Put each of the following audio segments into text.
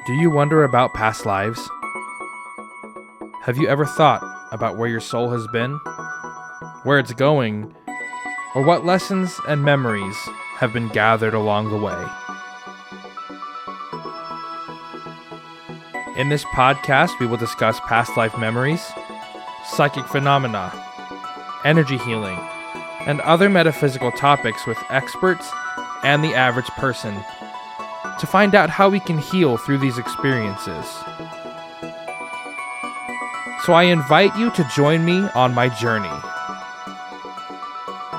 Do you wonder about past lives? Have you ever thought about where your soul has been, where it's going, or what lessons and memories have been gathered along the way? In this podcast, we will discuss past life memories, psychic phenomena, energy healing, and other metaphysical topics with experts and the average person to find out how we can heal through these experiences. So I invite you to join me on my journey.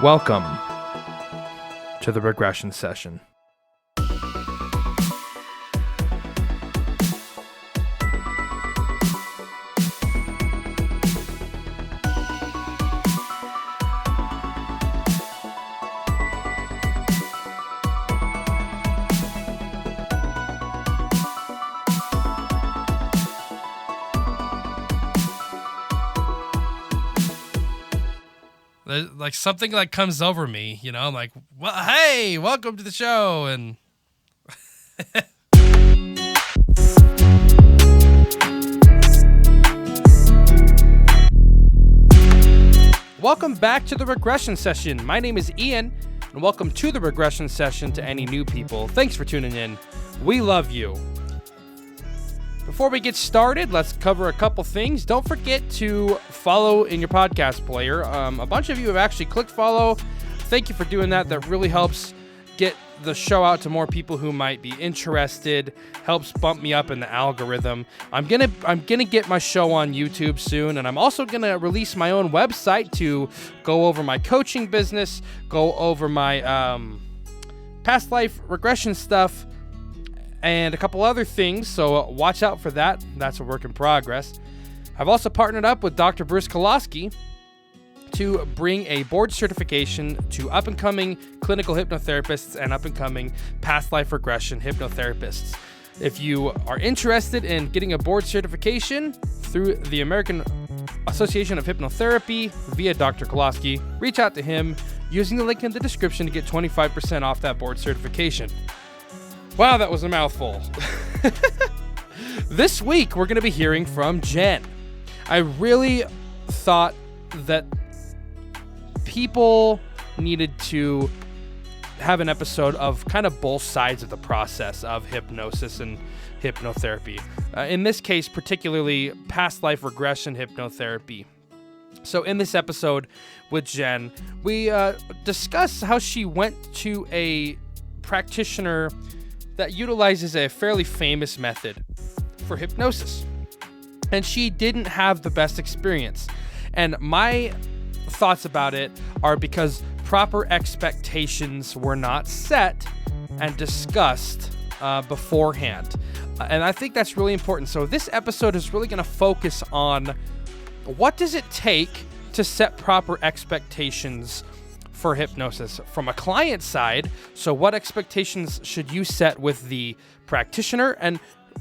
Welcome to the Regression Session. Like something like comes over me, you know, I'm like, well, hey, welcome to the show. And welcome back to the Regression Session. My name is Ian, and welcome to the Regression Session to any new people. Thanks for tuning in. We love you. Before we get started, let's cover a couple things. Don't forget to follow in your podcast player. A bunch of you have actually clicked follow. Thank you for doing that. That really helps get the show out to more people who might be interested. Helps bump me up in the algorithm. I'm gonna get my show on YouTube soon, and I'm also gonna release my own website to go over my coaching business, go over my past life regression stuff, and a couple other things, so watch out for that. That's a work in progress. I've also partnered up with Dr. Bruce Koloski to bring a board certification to up-and-coming clinical hypnotherapists and up-and-coming past life regression hypnotherapists. If you are interested in getting a board certification through the American Association of Hypnotherapy via Dr. Koloski, reach out to him using the link in the description to get 25% off that board certification. Wow, that was a mouthful. This week, we're going to be hearing from Jen. I really thought that people needed to have an episode of kind of both sides of the process of hypnosis and hypnotherapy. In this case, particularly past life regression hypnotherapy. So in this episode with Jen, we discuss how she went to a practitioner that utilizes a fairly famous method for hypnosis. And she didn't have the best experience. And my thoughts about it are because proper expectations were not set and discussed beforehand. And I think that's really important. So this episode is really going to focus on what does it take to set proper expectations for hypnosis from a client side. So what expectations should you set with the practitioner? And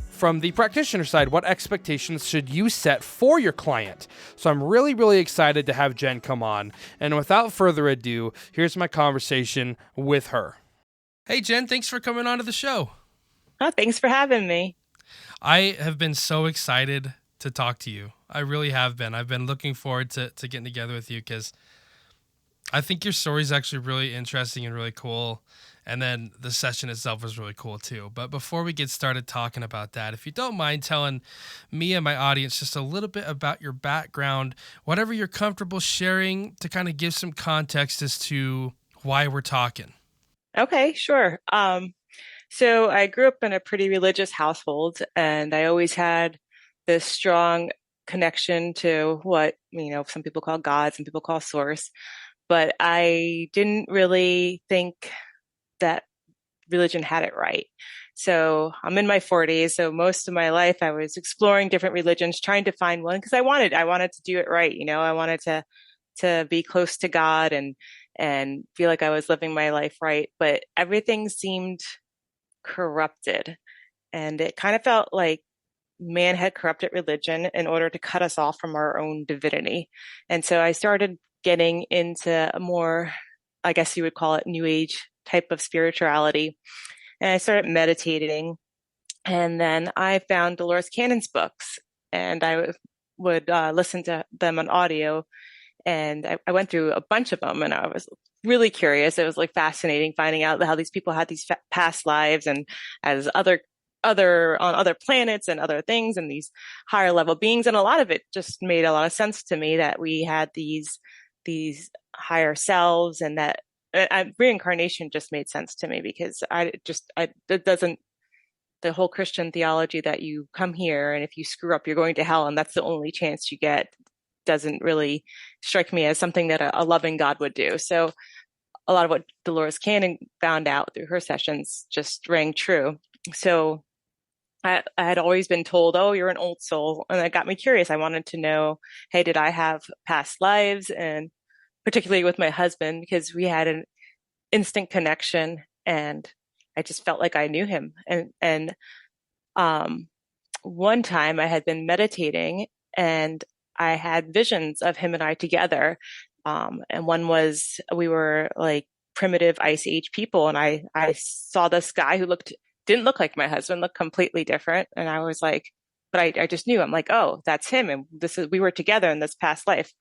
from the practitioner side, what expectations should you set for your client? So I'm really, really excited to have Jen come on. And without further ado, here's my conversation with her. Hey, Jen, thanks for coming on to the show. Oh, thanks for having me. I have been so excited to talk to you. I really have been. I've been looking forward to getting together with you because I think your story is actually really interesting and really cool. And then the session itself was really cool too. But before we get started talking about that, if you don't mind telling me and my audience just a little bit about your background, whatever you're comfortable sharing to kind of give some context as to why we're talking. Okay, sure. So I grew up in a pretty religious household, and I always had this strong connection to what, some people call God, some people call source. But I didn't really think that religion had it right. So I'm in my 40s. So most of my life I was exploring different religions, trying to find one because I wanted to do it right. I wanted to be close to God and feel like I was living my life right. But everything seemed corrupted. And it kind of felt like man had corrupted religion in order to cut us off from our own divinity. And so I started getting into a more, I guess you would call it, new age type of spirituality. And I started meditating And then I found Dolores Cannon's books, and I would listen to them on audio. And I went through a bunch of them, and I was really curious. It was like fascinating finding out how these people had these past lives and as other on other planets and other things and these higher level beings. And a lot of it just made a lot of sense to me that we had these higher selves, and that reincarnation just made sense to me because it doesn't, the whole Christian theology that you come here and if you screw up, you're going to hell and that's the only chance you get doesn't really strike me as something that a loving God would do. So a lot of what Dolores Cannon found out through her sessions just rang true. So I had always been told, oh, you're an old soul. And that got me curious. I wanted to know, hey, did I have past lives? And particularly with my husband, because we had an instant connection and I just felt like I knew him. And one time I had been meditating and I had visions of him and I together. And one was we were like primitive ice age people. And I saw this guy who didn't look like my husband, looked completely different. And I was like, but I just knew, I'm like, oh, that's him. And we were together in this past life.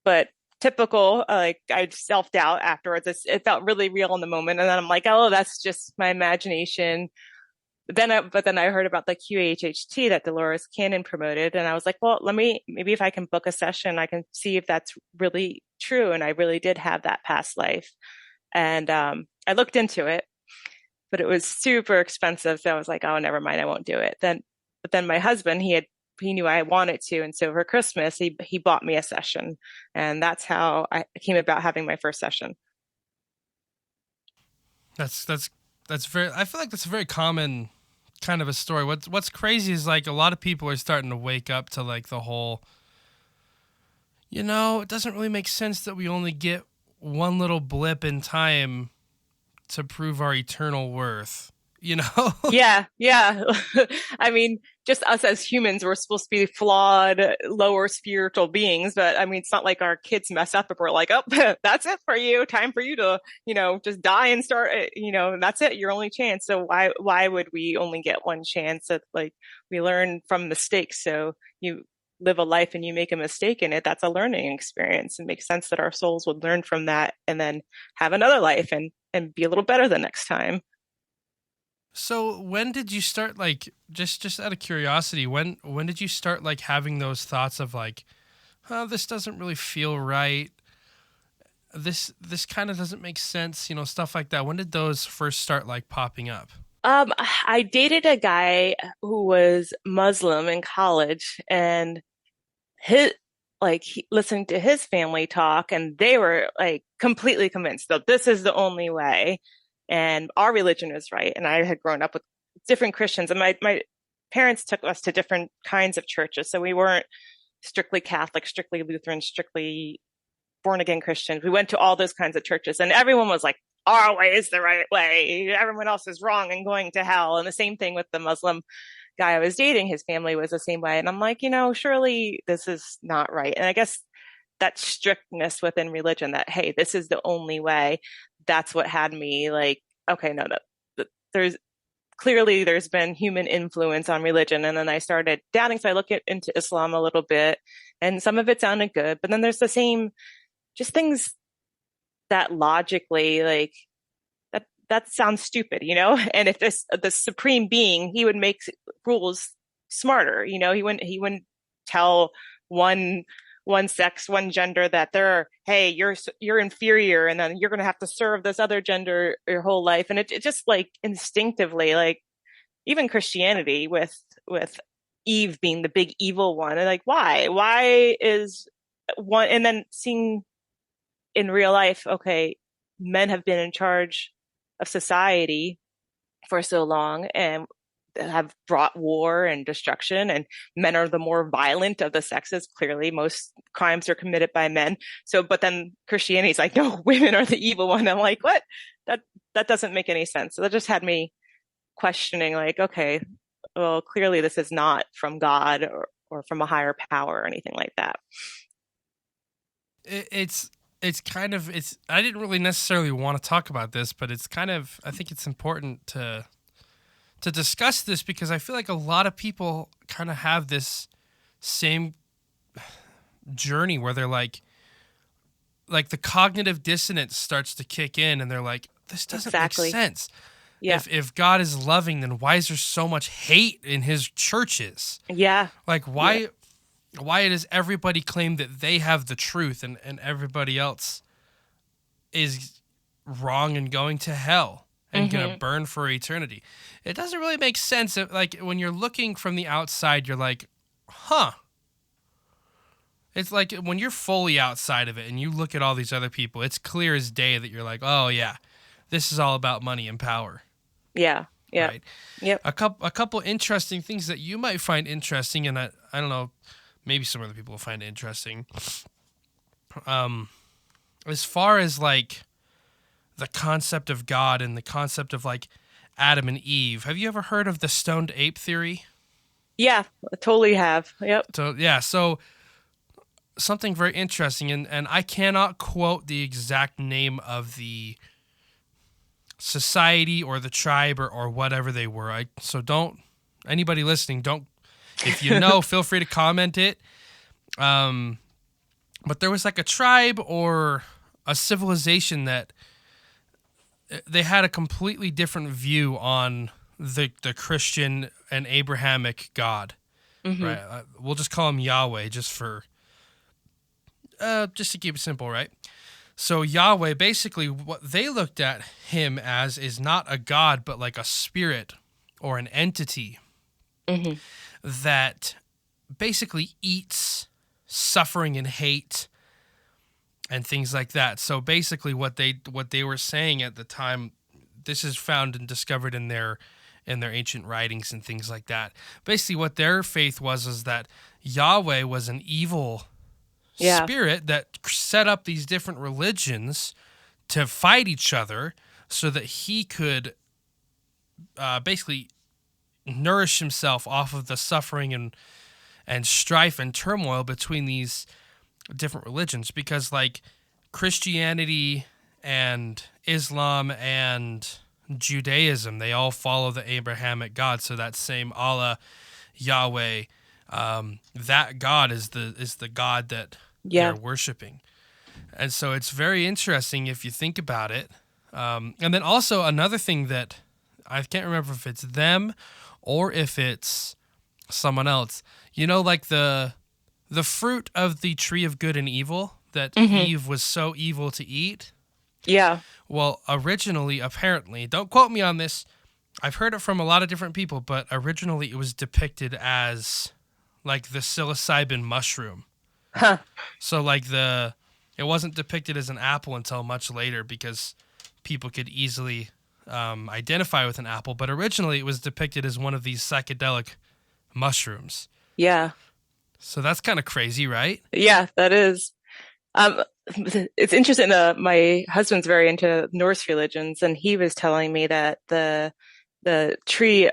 But typical, like I self-doubt afterwards. It felt really real in the moment. And then I'm like, oh, that's just my imagination. But then I heard about the QAHHT that Dolores Cannon promoted, and I was like, well, maybe if I can book a session, I can see if that's really true. And I really did have that past life. And I looked into it, but it was super expensive. So I was like, oh, never mind, I won't do it. But then my husband, he knew I wanted to, and so for Christmas, he bought me a session, and that's how I came about having my first session. That's very. I feel like that's a very common kind of a story. What's crazy is like a lot of people are starting to wake up to like the whole. It doesn't really make sense that we only get one little blip in time to prove our eternal worth. Yeah, yeah. I mean, just us as humans, we're supposed to be flawed, lower spiritual beings, but I mean, it's not like our kids mess up if we're like, oh, that's it for you. Time for you to, just die and start, that's it, your only chance. So why would we only get one chance? That like we learn from mistakes. So you live a life and you make a mistake in it. That's a learning experience. It makes sense that our souls would learn from that and then have another life and be a little better the next time. So when did you start like just out of curiosity, when did you start like having those thoughts of like, oh, this doesn't really feel right. This kind of doesn't make sense, stuff like that. When did those first start like popping up? I dated a guy who was Muslim in college, and listening to his family talk, and they were like completely convinced that this is the only way and our religion is right. And I had grown up with different Christians, and my parents took us to different kinds of churches. So we weren't strictly Catholic, strictly Lutheran, strictly born again Christians. We went to all those kinds of churches, and everyone was like, our way is the right way. Everyone else is wrong and going to hell. And the same thing with the Muslim guy I was dating. His family was the same way. And I'm like, surely this is not right. And I guess that strictness within religion that, hey, this is the only way, that's what had me like, okay, no, there's been human influence on religion. And then I started doubting. So I look into Islam a little bit, and some of it sounded good, but then there's the same, just things that logically, like, that sounds stupid, And if the supreme being, he would make rules smarter, he wouldn't tell one sex, one gender that hey, you're inferior, and then you're going to have to serve this other gender your whole life. And it just like instinctively, like even Christianity with Eve being the big evil one, and like why is one, and then seeing in real life, okay, men have been in charge of society for so long and have brought war and destruction, and men are the more violent of the sexes. Clearly, most crimes are committed by men. So, but then Christianity is like, no, women are the evil one. I'm like, what? That doesn't make any sense. So that just had me questioning, like, okay, well, clearly this is not from God or from a higher power or anything like that. It's kind of, I didn't really necessarily want to talk about this, but it's kind of, I think it's important to to discuss this because I feel like a lot of people kind of have this same journey where they're like the cognitive dissonance starts to kick in and they're like, this doesn't make Exactly. sense. Yeah. If God is loving, then why is there so much hate in his churches? Yeah. Like Yeah. why does everybody claim that they have the truth and everybody else is wrong and going to hell and gonna Hmm. burn for eternity? It doesn't really make sense. Like when you're looking from the outside, you're like, huh. It's like when you're fully outside of it and you look at all these other people, it's clear as day that you're like, oh yeah, this is all about money and power, Yeah. Yeah. right? Yep. A couple interesting things that you might find interesting, and I don't know, maybe some other people will find it interesting. As far as like the concept of God and the concept of like Adam and Eve, have you ever heard of the stoned ape theory? Yeah. I totally have. Yep. So yeah, so something very interesting, and I cannot quote the exact name of the society or the tribe or whatever they were. So don't, anybody listening, don't, if you know, feel free to comment it. But there was like a tribe or a civilization that they had a completely different view on the Christian and Abrahamic God, Hmm. right? We'll just call him Yahweh just to keep it simple, right? So Yahweh, basically what they looked at him as is not a god, but like a spirit or an entity Hmm. that basically eats suffering and hate and things like that. So basically what they were saying at the time, this is found and discovered in their ancient writings and things like that. Basically what their faith was is that Yahweh was an evil Yeah. spirit that set up these different religions to fight each other so that he could basically nourish himself off of the suffering and strife and turmoil between these different religions, because like Christianity and Islam and Judaism, they all follow the Abrahamic God. So that same Allah, Yahweh, that God is the God that Yeah. they're worshiping. And so it's very interesting if you think about it. And then also another thing that I can't remember if it's them or if it's someone else. You know, like the fruit of the tree of good and evil that Hmm. Eve was so evil to eat. Yeah. Well, originally, apparently, don't quote me on this. I've heard it from a lot of different people, but originally it was depicted as like the psilocybin mushroom. Huh. So like it wasn't depicted as an apple until much later because people could easily identify with an apple. But originally it was depicted as one of these psychedelic mushrooms. Yeah. So that's kind of crazy, right? Yeah. That is. Um, it's interesting. My husband's very into Norse religions, and he was telling me that the tree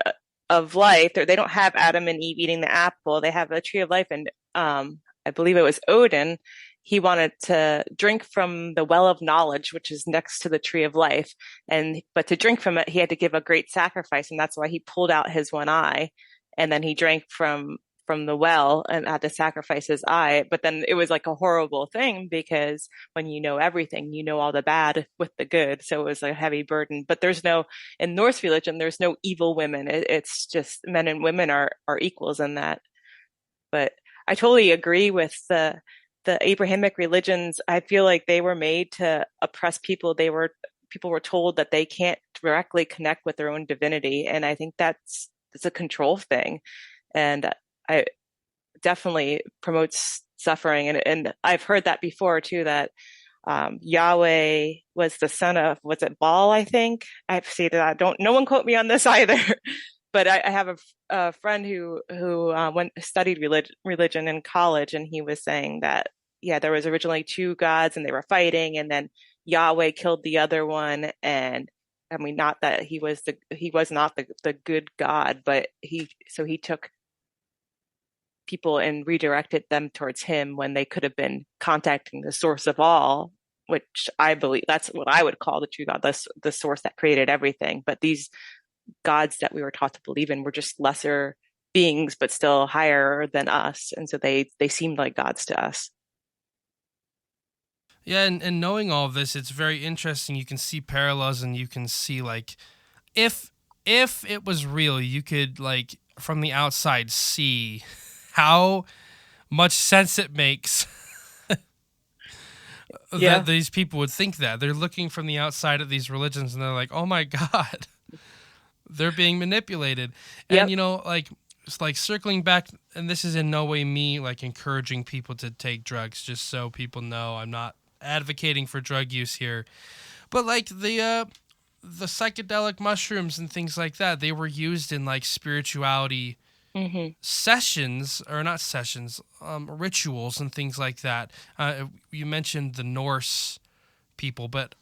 of life, they don't have Adam and Eve eating the apple. They have a tree of life, and I believe it was Odin. He wanted to drink from the well of knowledge, which is next to the tree of life, and but to drink from it, he had to give a great sacrifice, and that's why he pulled out his one eye, and then he drank from the well and had to sacrifice his eye. But then it was like a horrible thing because when you know everything, you know all the bad with the good. So it was a heavy burden. But in Norse religion, there's no evil women. It's just men and women are equals in that. But I totally agree with the Abrahamic religions. I feel like they were made to oppress people. People were told that they can't directly connect with their own divinity. And I think it's a control thing. And I definitely promotes suffering. And I've heard that before too, that Yahweh was the son of, was it Baal, I think? I've seen that. No one quote me on this either. But I have a friend who went studied religion in college, and he was saying that, yeah, there was originally two gods and they were fighting, and then Yahweh killed the other one. And I mean, not that he was not the good God, but he took people and redirected them towards him when they could have been contacting the source of all, which I believe that's what I would call the true God, the source that created everything. But gods that we were taught to believe in were just lesser beings, but still higher than us. And so they seemed like gods to us. Yeah, and knowing all of this, it's very interesting. You can see parallels, and you can see like if it was real, you could like from the outside see how much sense it makes Yeah. that these people would think that. They're looking from the outside at these religions and they're like, "Oh my god, they're being manipulated." And Yep. you know, like it's like circling back, and this is in no way me like encouraging people to take drugs, just so people know I'm not advocating for drug use here. But like the psychedelic mushrooms and things like that, they were used in like spirituality Hmm. sessions, or not sessions, rituals and things like that. You mentioned the Norse people, but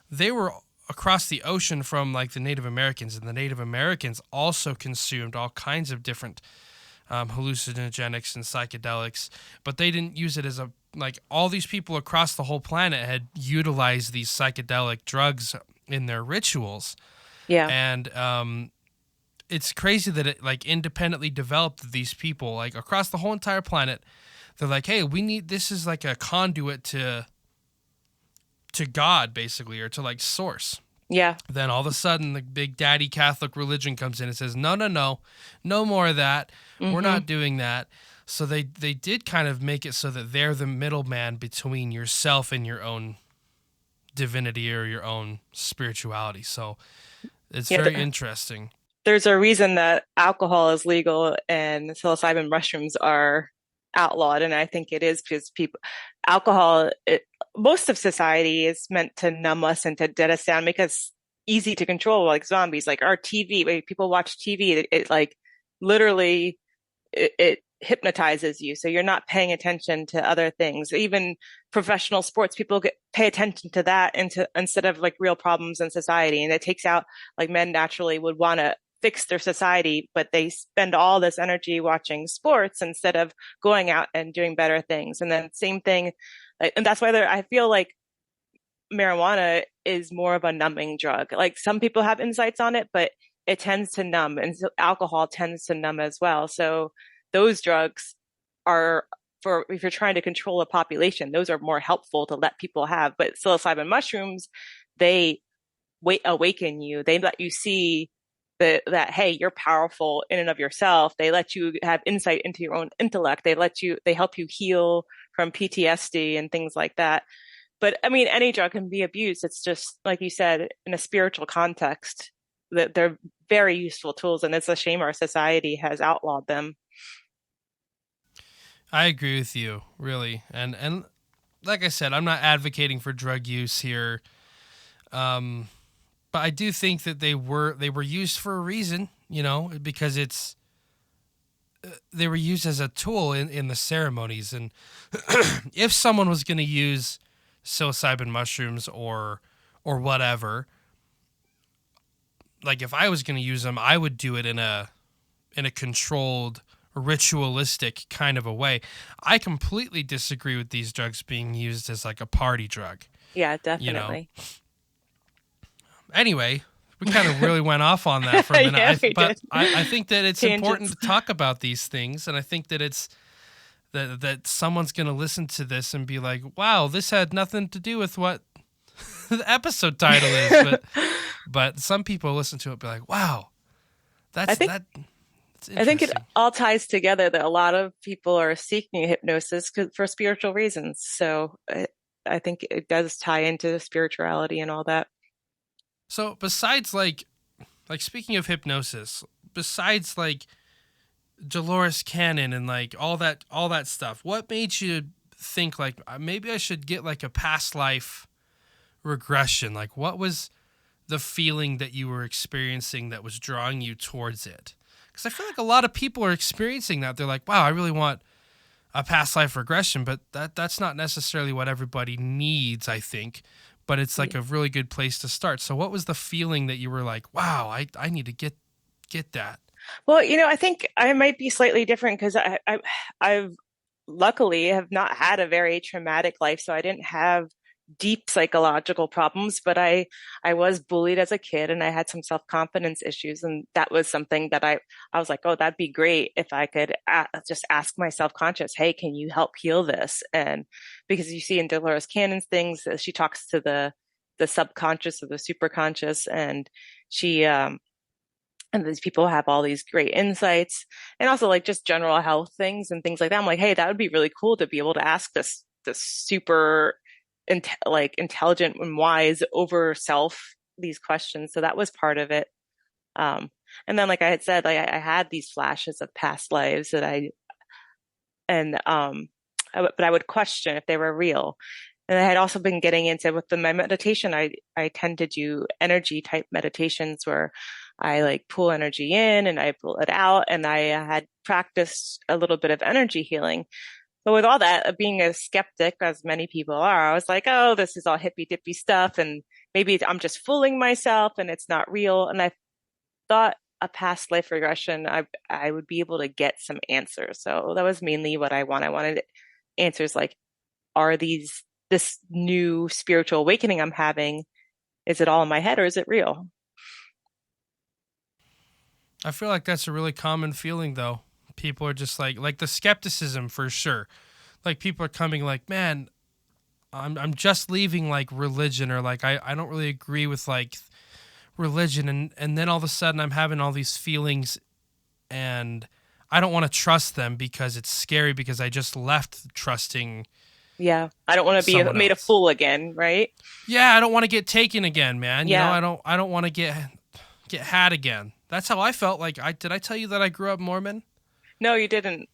they were across the ocean from like the Native Americans, and the Native Americans also consumed all kinds of different hallucinogenics and psychedelics, but they didn't use it as a like all these people across the whole planet had utilized these psychedelic drugs in their rituals, Yeah. and it's crazy that it like independently developed these people like across the whole entire planet. They're like, hey, we need this is like a conduit to God basically, or to like source. Yeah. Then all of a sudden the big daddy Catholic religion comes in and says, no, no, no, no more of that. We're Hmm. not doing that. So they did kind of make it so that they're the middleman between yourself and your own divinity or your own spirituality. So it's Yeah. very interesting. There's a reason that alcohol is legal and psilocybin mushrooms are outlawed. And I think it is because alcohol, most of society is meant to numb us and to dead us down, make us easy to control like zombies. Like our TV, when people watch TV, it like literally it hypnotizes you. So you're not paying attention to other things. Even professional sports, people pay attention to that instead of like real problems in society. And it takes out like men naturally would want to fix their society, but they spend all this energy watching sports instead of going out and doing better things. And then same thing, and that's why I feel like marijuana is more of a numbing drug. Like some people have insights on it, but it tends to numb, and so alcohol tends to numb as well. So those drugs are for if you're trying to control a population, those are more helpful to let people have. But psilocybin mushrooms, they awaken you. They let you see that hey, you're powerful in and of yourself. They let you have insight into your own intellect. They help you heal from PTSD and things like that. But I mean, any drug can be abused. It's just like you said, in a spiritual context, that they're very useful tools, and it's a shame our society has outlawed them. I agree with you, really. And like I said, I'm not advocating for drug use here. Um, but I do think that they were used for a reason, you know, because it's they were used as a tool in the ceremonies. And if someone was going to use psilocybin mushrooms or whatever, like if I was going to use them, I would do it in a controlled, ritualistic kind of a way. I completely disagree with these drugs being used as like a party drug, Yeah, you know. definitely. Anyway, we kind of really went off on that for a minute. Yeah, we But did. I think that it's important Tangents. to talk about these things, and I think that it's that someone's going to listen to this and be like, "Wow, this had nothing to do with what the episode title is." But some people listen to it and be like, "Wow, I that's think that." It's I think it interesting. all ties together that a lot of people are seeking hypnosis for spiritual reasons. So I think it does tie into spirituality and all that. So besides like speaking of hypnosis, besides like Dolores Cannon and like all that stuff, what made you think like maybe I should get like a past life regression? Like what was the feeling that you were experiencing that was drawing you towards it? Because I feel like a lot of people are experiencing that. They're like, wow, I really want a past life regression, but that's not necessarily what everybody needs, I think. But it's like a really good place to start. So what was the feeling that you were like, wow, I need to get that? Well, I think I might be slightly different because I've luckily have not had a very traumatic life, so I didn't have deep psychological problems, but I was bullied as a kid and I had some self-confidence issues, and that was something that I was like, oh, that'd be great if I could just ask my self-conscious, hey, can you help heal this? And because you see in Dolores Cannon's things, she talks to the subconscious or the superconscious, and she and these people have all these great insights, and also like just general health things and things like that. I'm like, hey, that would be really cool to be able to ask this super like intelligent and wise over self these questions. So that was part of it. Um, and then, like I had said, like I had these flashes of past lives that and but I would question if they were real. And I had also been getting into with my meditation. I tend to do energy type meditations where I like pull energy in and I pull it out, and I had practiced a little bit of energy healing. But with all that, being a skeptic, as many people are, I was like, oh, this is all hippy dippy stuff, and maybe I'm just fooling myself and it's not real. And I thought a past life regression, I would be able to get some answers. So that was mainly what I want. I wanted answers like, are this new spiritual awakening I'm having, is it all in my head or is it real? I feel like that's a really common feeling, though. People are just like the skepticism for sure. Like people are coming like, man, I'm just leaving like religion, or like I don't really agree with like religion, and then all of a sudden I'm having all these feelings, and I don't want to trust them because it's scary because I just left trusting Yeah. I don't want to be someone made a else. fool again, right? Yeah, I don't want to get taken again, man. You know, Yeah. I don't want to get had again. That's how I felt. Like I tell you that I grew up Mormon? No, you didn't.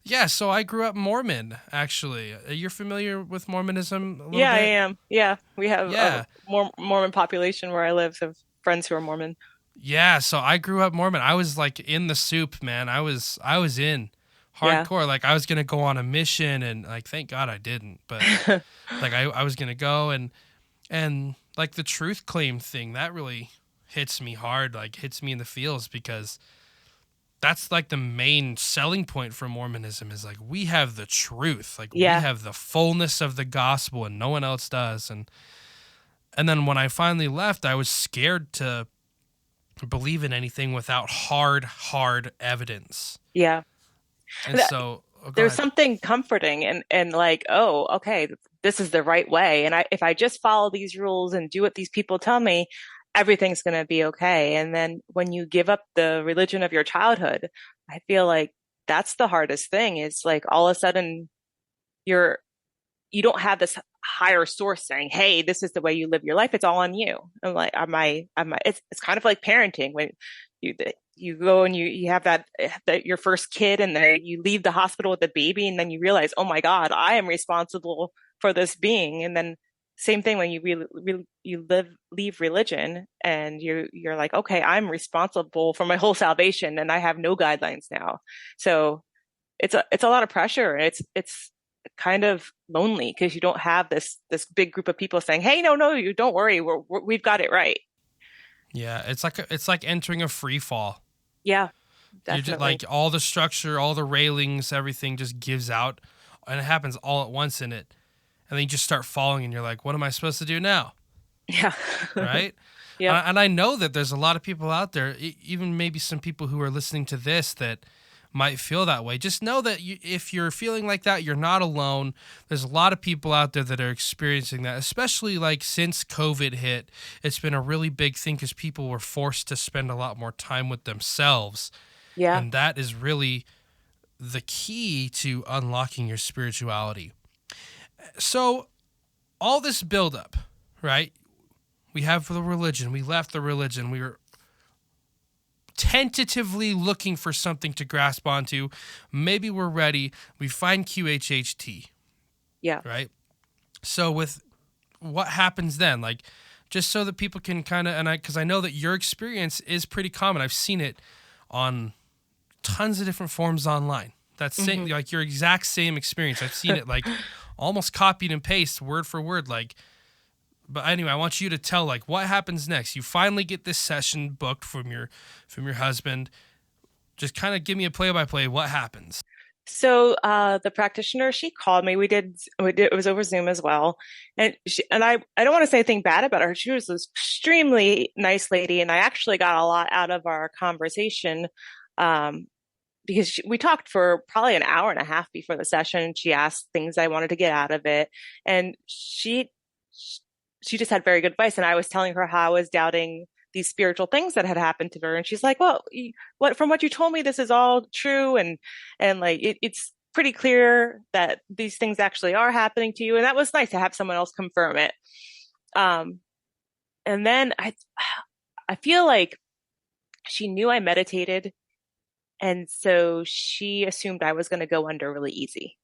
Yeah, so I grew up Mormon, actually. You're familiar with Mormonism a little Yeah, I bit? am. Yeah. We have a Yeah. more Mormon population where I live, so friends who are Mormon. Yeah, so I grew up Mormon. I was like in the soup, man. I was in Yeah. hardcore. Like I was gonna go on a mission, and like thank God I didn't. But like I was gonna go, and like the truth claim thing, that really hits me hard, like hits me in the feels, because that's like the main selling point for Mormonism is like we have the truth. Like we Yeah. have the fullness of the gospel and no one else does. And then when I finally left, I was scared to believe in anything without hard evidence. Yeah. And so, oh, go There's ahead. something comforting and like, oh, okay, this is the right way. And if I just follow these rules and do what these people tell me, everything's going to be okay. And then when you give up the religion of your childhood, I feel like that's the hardest thing. Is like all of a sudden you're you don't have this higher source saying, hey, this is the way you live your life. It's all on you. I'm like, it's kind of like parenting when you, you go and you have that your first kid, and then you leave the hospital with the baby, and then you realize, oh my God, I am responsible for this being. And then same thing when you leave religion, and you're like, okay, I'm responsible for my whole salvation, and I have no guidelines now. So it's a lot of pressure. It's kind of lonely because you don't have this big group of people saying, "Hey, no, you don't worry, we've got it right." Yeah, it's like entering a free fall. Yeah, You just definitely. like all the structure, all the railings, everything just gives out, and it happens all at once in it. And then you just start falling, and you're like, "What am I supposed to do now?" Yeah. Right? Yep. And I know that there's a lot of people out there, even maybe some people who are listening to this that might feel that way. Just know that if you're feeling like that, you're not alone. There's a lot of people out there that are experiencing that, especially like since COVID hit. It's been a really big thing because people were forced to spend a lot more time with themselves. Yeah. And that is really the key to unlocking your spirituality. So, all this buildup, right? We have the religion. We left the religion. We were tentatively looking for something to grasp onto. Maybe we're ready. We find QHHT, Yeah. right? So with what happens then, like just so that people can kind of, and because I know that your experience is pretty common. I've seen it on tons of different forms online. That's Hmm. like your exact same experience. I've seen it like almost copied and paste word for word, like. But anyway, I want you to tell like what happens next. You finally get this session booked from your husband. Just kind of give me a play by play. What happens? So the practitioner, she called me. It was over Zoom as well. I don't want to say anything bad about her. She was this extremely nice lady, and I actually got a lot out of our conversation. Um, because we talked for probably an hour and a half before the session. She asked things I wanted to get out of it, and she just had very good advice. And I was telling her how I was doubting these spiritual things that had happened to her, and she's like, "Well, what from what you told me, this is all true, and like it's pretty clear that these things actually are happening to you." And that was nice to have someone else confirm it. Um, and then I feel like she knew I meditated, and so she assumed I was going to go under really easy.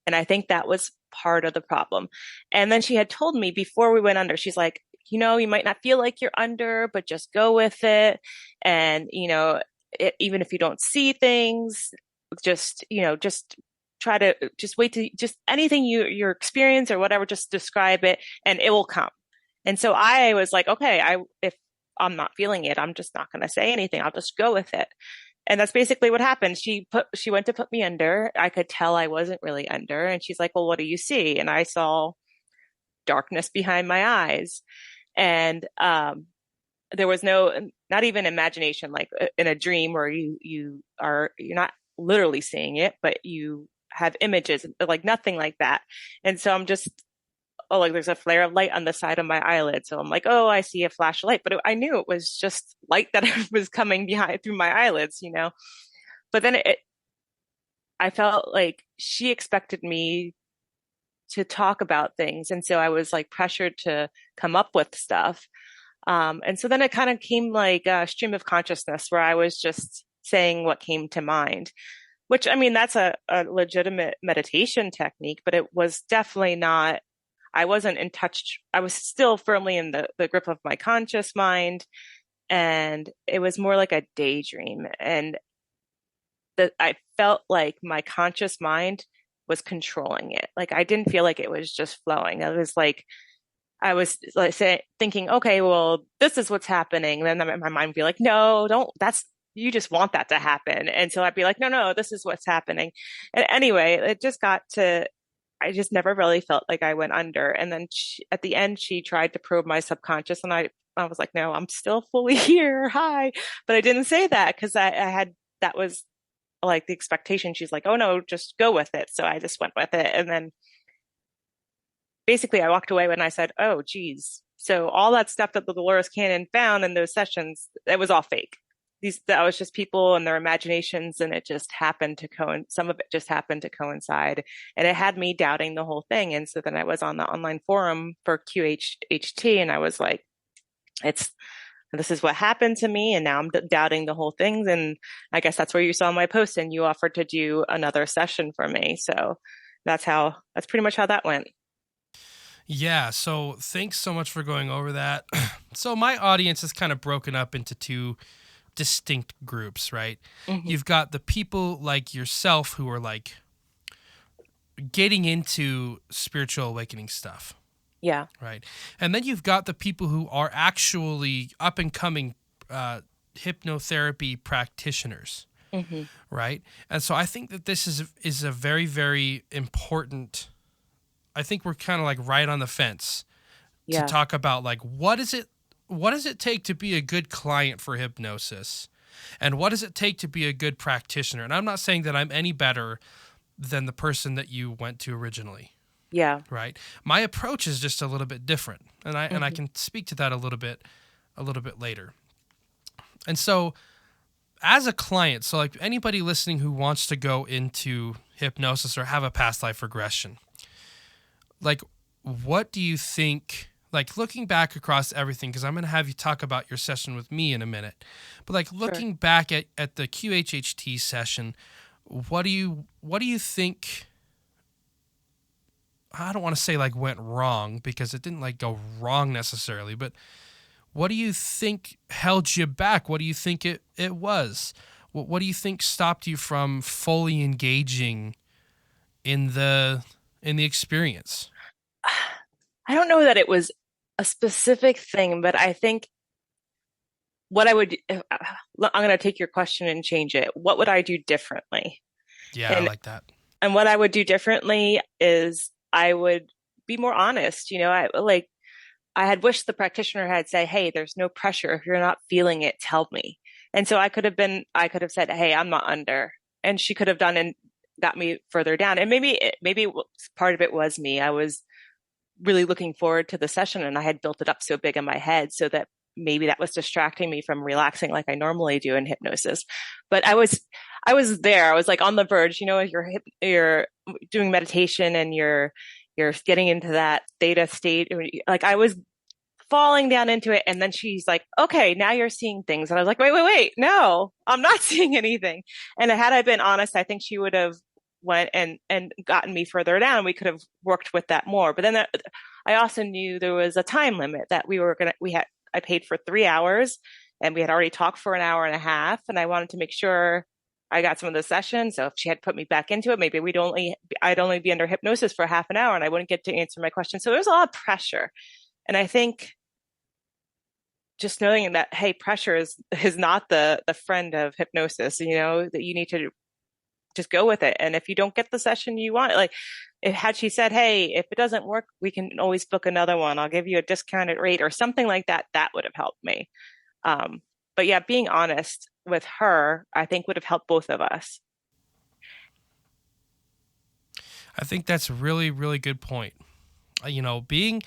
And I think that was part of the problem. And then she had told me before we went under, she's like, you might not feel like you're under, but just go with it. And, even if you don't see things, just try to just wait to just anything your experience or whatever, just describe it and it will come. And so I was like, okay, if I'm not feeling it, I'm just not going to say anything. I'll just go with it. And that's basically what happened. She went to put me under. I could tell I wasn't really under. And she's like, well, what do you see? And I saw darkness behind my eyes. And, there was not even imagination, like in a dream where you're not literally seeing it, but you have images, like nothing like that. And so I'm just, oh, like there's a flare of light on the side of my eyelid. So I'm like, oh, I see a flash of light, but I knew it was just light that was coming behind through my eyelids. But then I felt like she expected me to talk about things. And so I was like pressured to come up with stuff. And so then it kind of came like a stream of consciousness where I was just saying what came to mind, which I mean, that's a legitimate meditation technique, but it was definitely not, I wasn't in touch. I was still firmly in the grip of my conscious mind. And it was more like a daydream. And that I felt like my conscious mind was controlling it. Like I didn't feel like it was just flowing. I was like thinking, okay, well, this is what's happening. And then my mind would be like, no, don't, you just want that to happen. And so I'd be like, no, no, this is what's happening. And anyway, it just I just never really felt like I went under. And then at the end, she tried to probe my subconscious and I was like, no, I'm still fully here. Hi. But I didn't say that because that was like the expectation. She's like, oh no, just go with it. So I just went with it. And then basically I walked away when I said, oh, geez. So all that stuff that the Dolores Cannon found in those sessions, it was all fake. That was just people and their imaginations, and it just happened to some of it just happened to coincide. And it had me doubting the whole thing. And so then I was on the online forum for QHHT, and I was like, this is what happened to me, and now I'm doubting the whole thing. And I guess that's where you saw my post, and you offered to do another session for me. So that's pretty much how that went. Yeah, so thanks so much for going over that. So my audience is kind of broken up into two distinct groups, right? Mm-hmm. You've got the people like yourself who are like getting into spiritual awakening stuff. Yeah. Right. And then you've got the people who are actually up and coming hypnotherapy practitioners. Mm-hmm. Right. And so I think that this is a very, very important. I think we're kind of like right on the fence to talk about like what does it take to be a good client for hypnosis, and what does it take to be a good practitioner? And I'm not saying that I'm any better than the person that you went to originally. Yeah. Right. My approach is just a little bit different, and I can speak to that a little bit later. And so, as a client, so like anybody listening who wants to go into hypnosis or have a past life regression, like, what do you think? Like looking back across everything, because I'm going to have you talk about your session with me in a minute, but like looking back at the QHHT session, what do you think? I don't want to say like went wrong, because it didn't like go wrong necessarily, but what do you think held you back? What do you think it was? What do you think stopped you from fully engaging in the experience? I don't know that it was a specific thing, but I think I'm going to take your question and change it. What would I do differently? Yeah, I like that. And what I would do differently is I would be more honest. I had wished the practitioner had said, "Hey, there's no pressure. If you're not feeling it, tell me." And so I could have said, "Hey, I'm not under," and she could have done and got me further down. And maybe part of it was me. I was really looking forward to the session, and I had built it up so big in my head so that maybe that was distracting me from relaxing like I normally do in hypnosis. But I was there. I was like on the verge. You're doing meditation and you're getting into that theta state. Like I was falling down into it, and then she's like, "Okay, now you're seeing things." And I was like, "Wait, no, I'm not seeing anything." And had I been honest, I think she would have went and gotten me further down. We could have worked with that more. But then I also knew there was a time limit that I paid for 3 hours, and we had already talked for an hour and a half, and I wanted to make sure I got some of the session. So if she had put me back into it, maybe I'd only be under hypnosis for half an hour and I wouldn't get to answer my question. So there was a lot of pressure. And I think just knowing that, hey, pressure is not the friend of hypnosis, that you need to just go with it. And if you don't get the session you want, like had she said, "Hey, if it doesn't work, we can always book another one. I'll give you a discounted rate," or something like that, that would have helped me. But yeah, being honest with her, I think would have helped both of us. I think that's a really, really good point. Being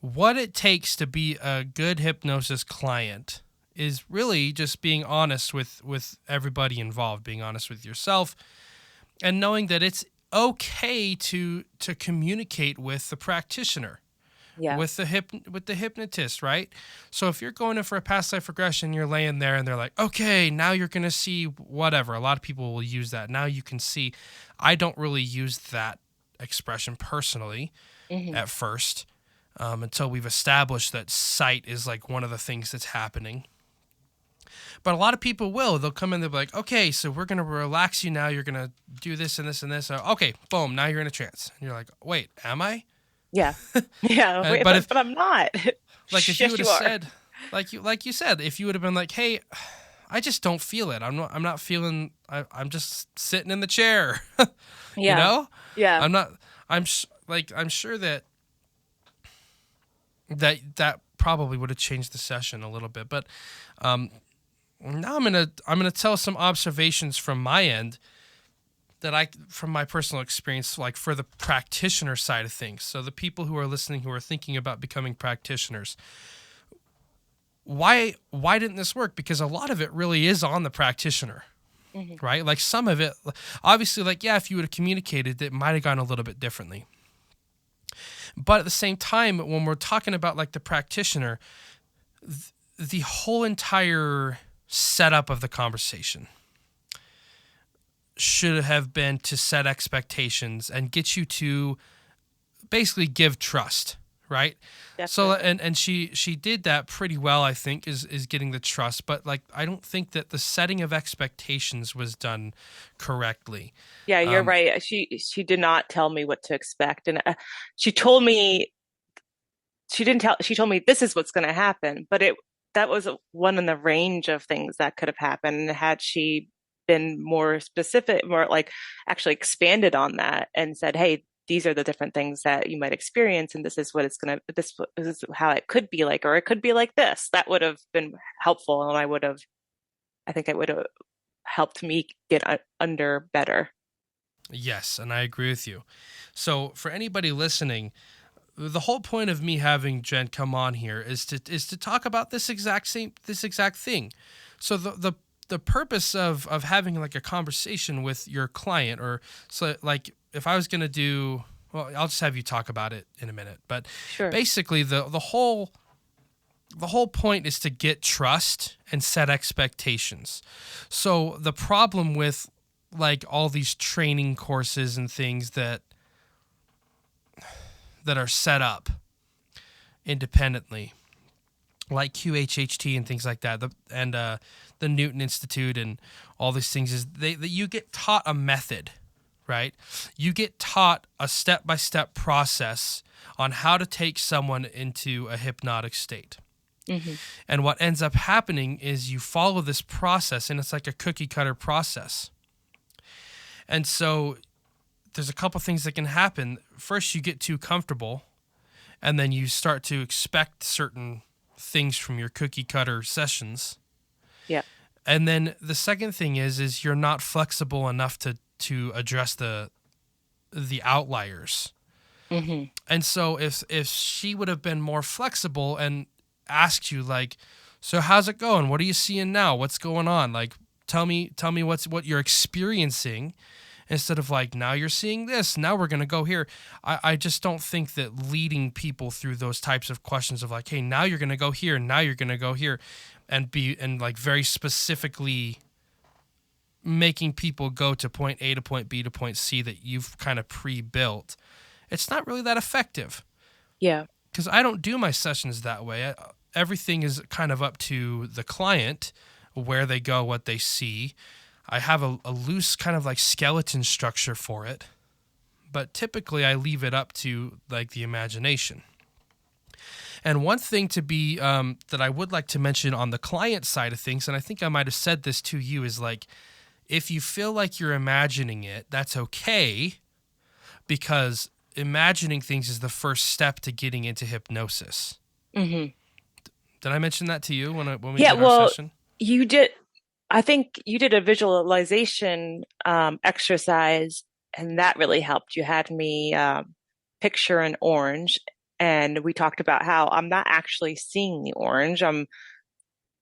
what it takes to be a good hypnosis client is really just being honest with everybody involved, being honest with yourself, and knowing that it's okay to communicate with the practitioner, Yeah. with the hypnotist, right? So if you're going in for a past life regression, you're laying there and they're like, "Okay, now you're going to see whatever." A lot of people will use that. Now you can see. I don't really use that expression personally at first, until we've established that sight is like one of the things that's happening. But a lot of people will. They'll come in, they'll be like, "Okay, so we're going to relax you now. You're going to do this and this and this." Okay, boom, now you're in a trance. And you're like, "Wait, am I?" Yeah. Yeah. Wait, but I'm not. Like if Yes, you would you have are. said, like you said, if you would have been like, "Hey, I just don't feel it. I'm not feeling. I'm just sitting in the chair." you Yeah. know, Yeah. I'm not. I'm sure that probably would have changed the session a little bit. But now I'm gonna tell some observations from my end from my personal experience, like for the practitioner side of things. So the people who are listening who are thinking about becoming practitioners. Why didn't this work? Because a lot of it really is on the practitioner, right? Like some of it, obviously, like, yeah, if you would have communicated, it might have gone a little bit differently. But at the same time, when we're talking about like the practitioner, the whole entire setup of the conversation should have been to set expectations and get you to basically give trust, right? So and she did that pretty well, I think, is getting the trust. But like I don't think that the setting of expectations was done correctly. Yeah, you're right. She did not tell me what to expect, and she told me she didn't tell. She told me this is what's going to happen, but that was one in the range of things that could have happened. Had she been more specific, more like actually expanded on that and said, "Hey, these are the different things that you might experience, and this is what this is how it could be like, or it could be like this," that would have been helpful, and I think it would have helped me get under better. Yes, and I agree with you. So for anybody listening, the whole point of me having Jen come on here is to talk about this exact thing. So the purpose of having like a conversation with your client, or so like if I was going to do, well, I'll just have you talk about it in a minute. But Sure. basically the whole point is to get trust and set expectations. So the problem with like all these training courses and things that are set up independently, like QHHT and things like that, the Newton Institute and all these things, is that you get taught a method, right? You get taught a step-by-step process on how to take someone into a hypnotic state. Mm-hmm. And what ends up happening is you follow this process, and it's like a cookie cutter process. And so there's a couple things that can happen. First, you get too comfortable, and then you start to expect certain things from your cookie cutter sessions. Yeah. And then the second thing is you're not flexible enough to address the outliers. Mm-hmm. And so if she would have been more flexible and asked you like, so how's it going? What are you seeing now? What's going on? Like, tell me what you're experiencing, instead of like, now you're seeing this, now we're gonna go here. I just don't think that leading people through those types of questions of like, hey, now you're gonna go here, now you're gonna go here, and like very specifically making people go to point A to point B to point C that you've kind of pre-built, it's not really that effective. Yeah. Because I don't do my sessions that way. Everything is kind of up to the client, where they go, what they see. I have a loose kind of like skeleton structure for it, but typically I leave it up to like the imagination. And one thing to be that I would like to mention on the client side of things, and I think I might have said this to you, is like, if you feel like you're imagining it, that's okay, because imagining things is the first step to getting into hypnosis. Mm-hmm. Did I mention that to you when we Yeah, did our well, session? you did. I think you did a visualization exercise, and that really helped. You had me picture an orange, and we talked about how I'm not actually seeing the orange.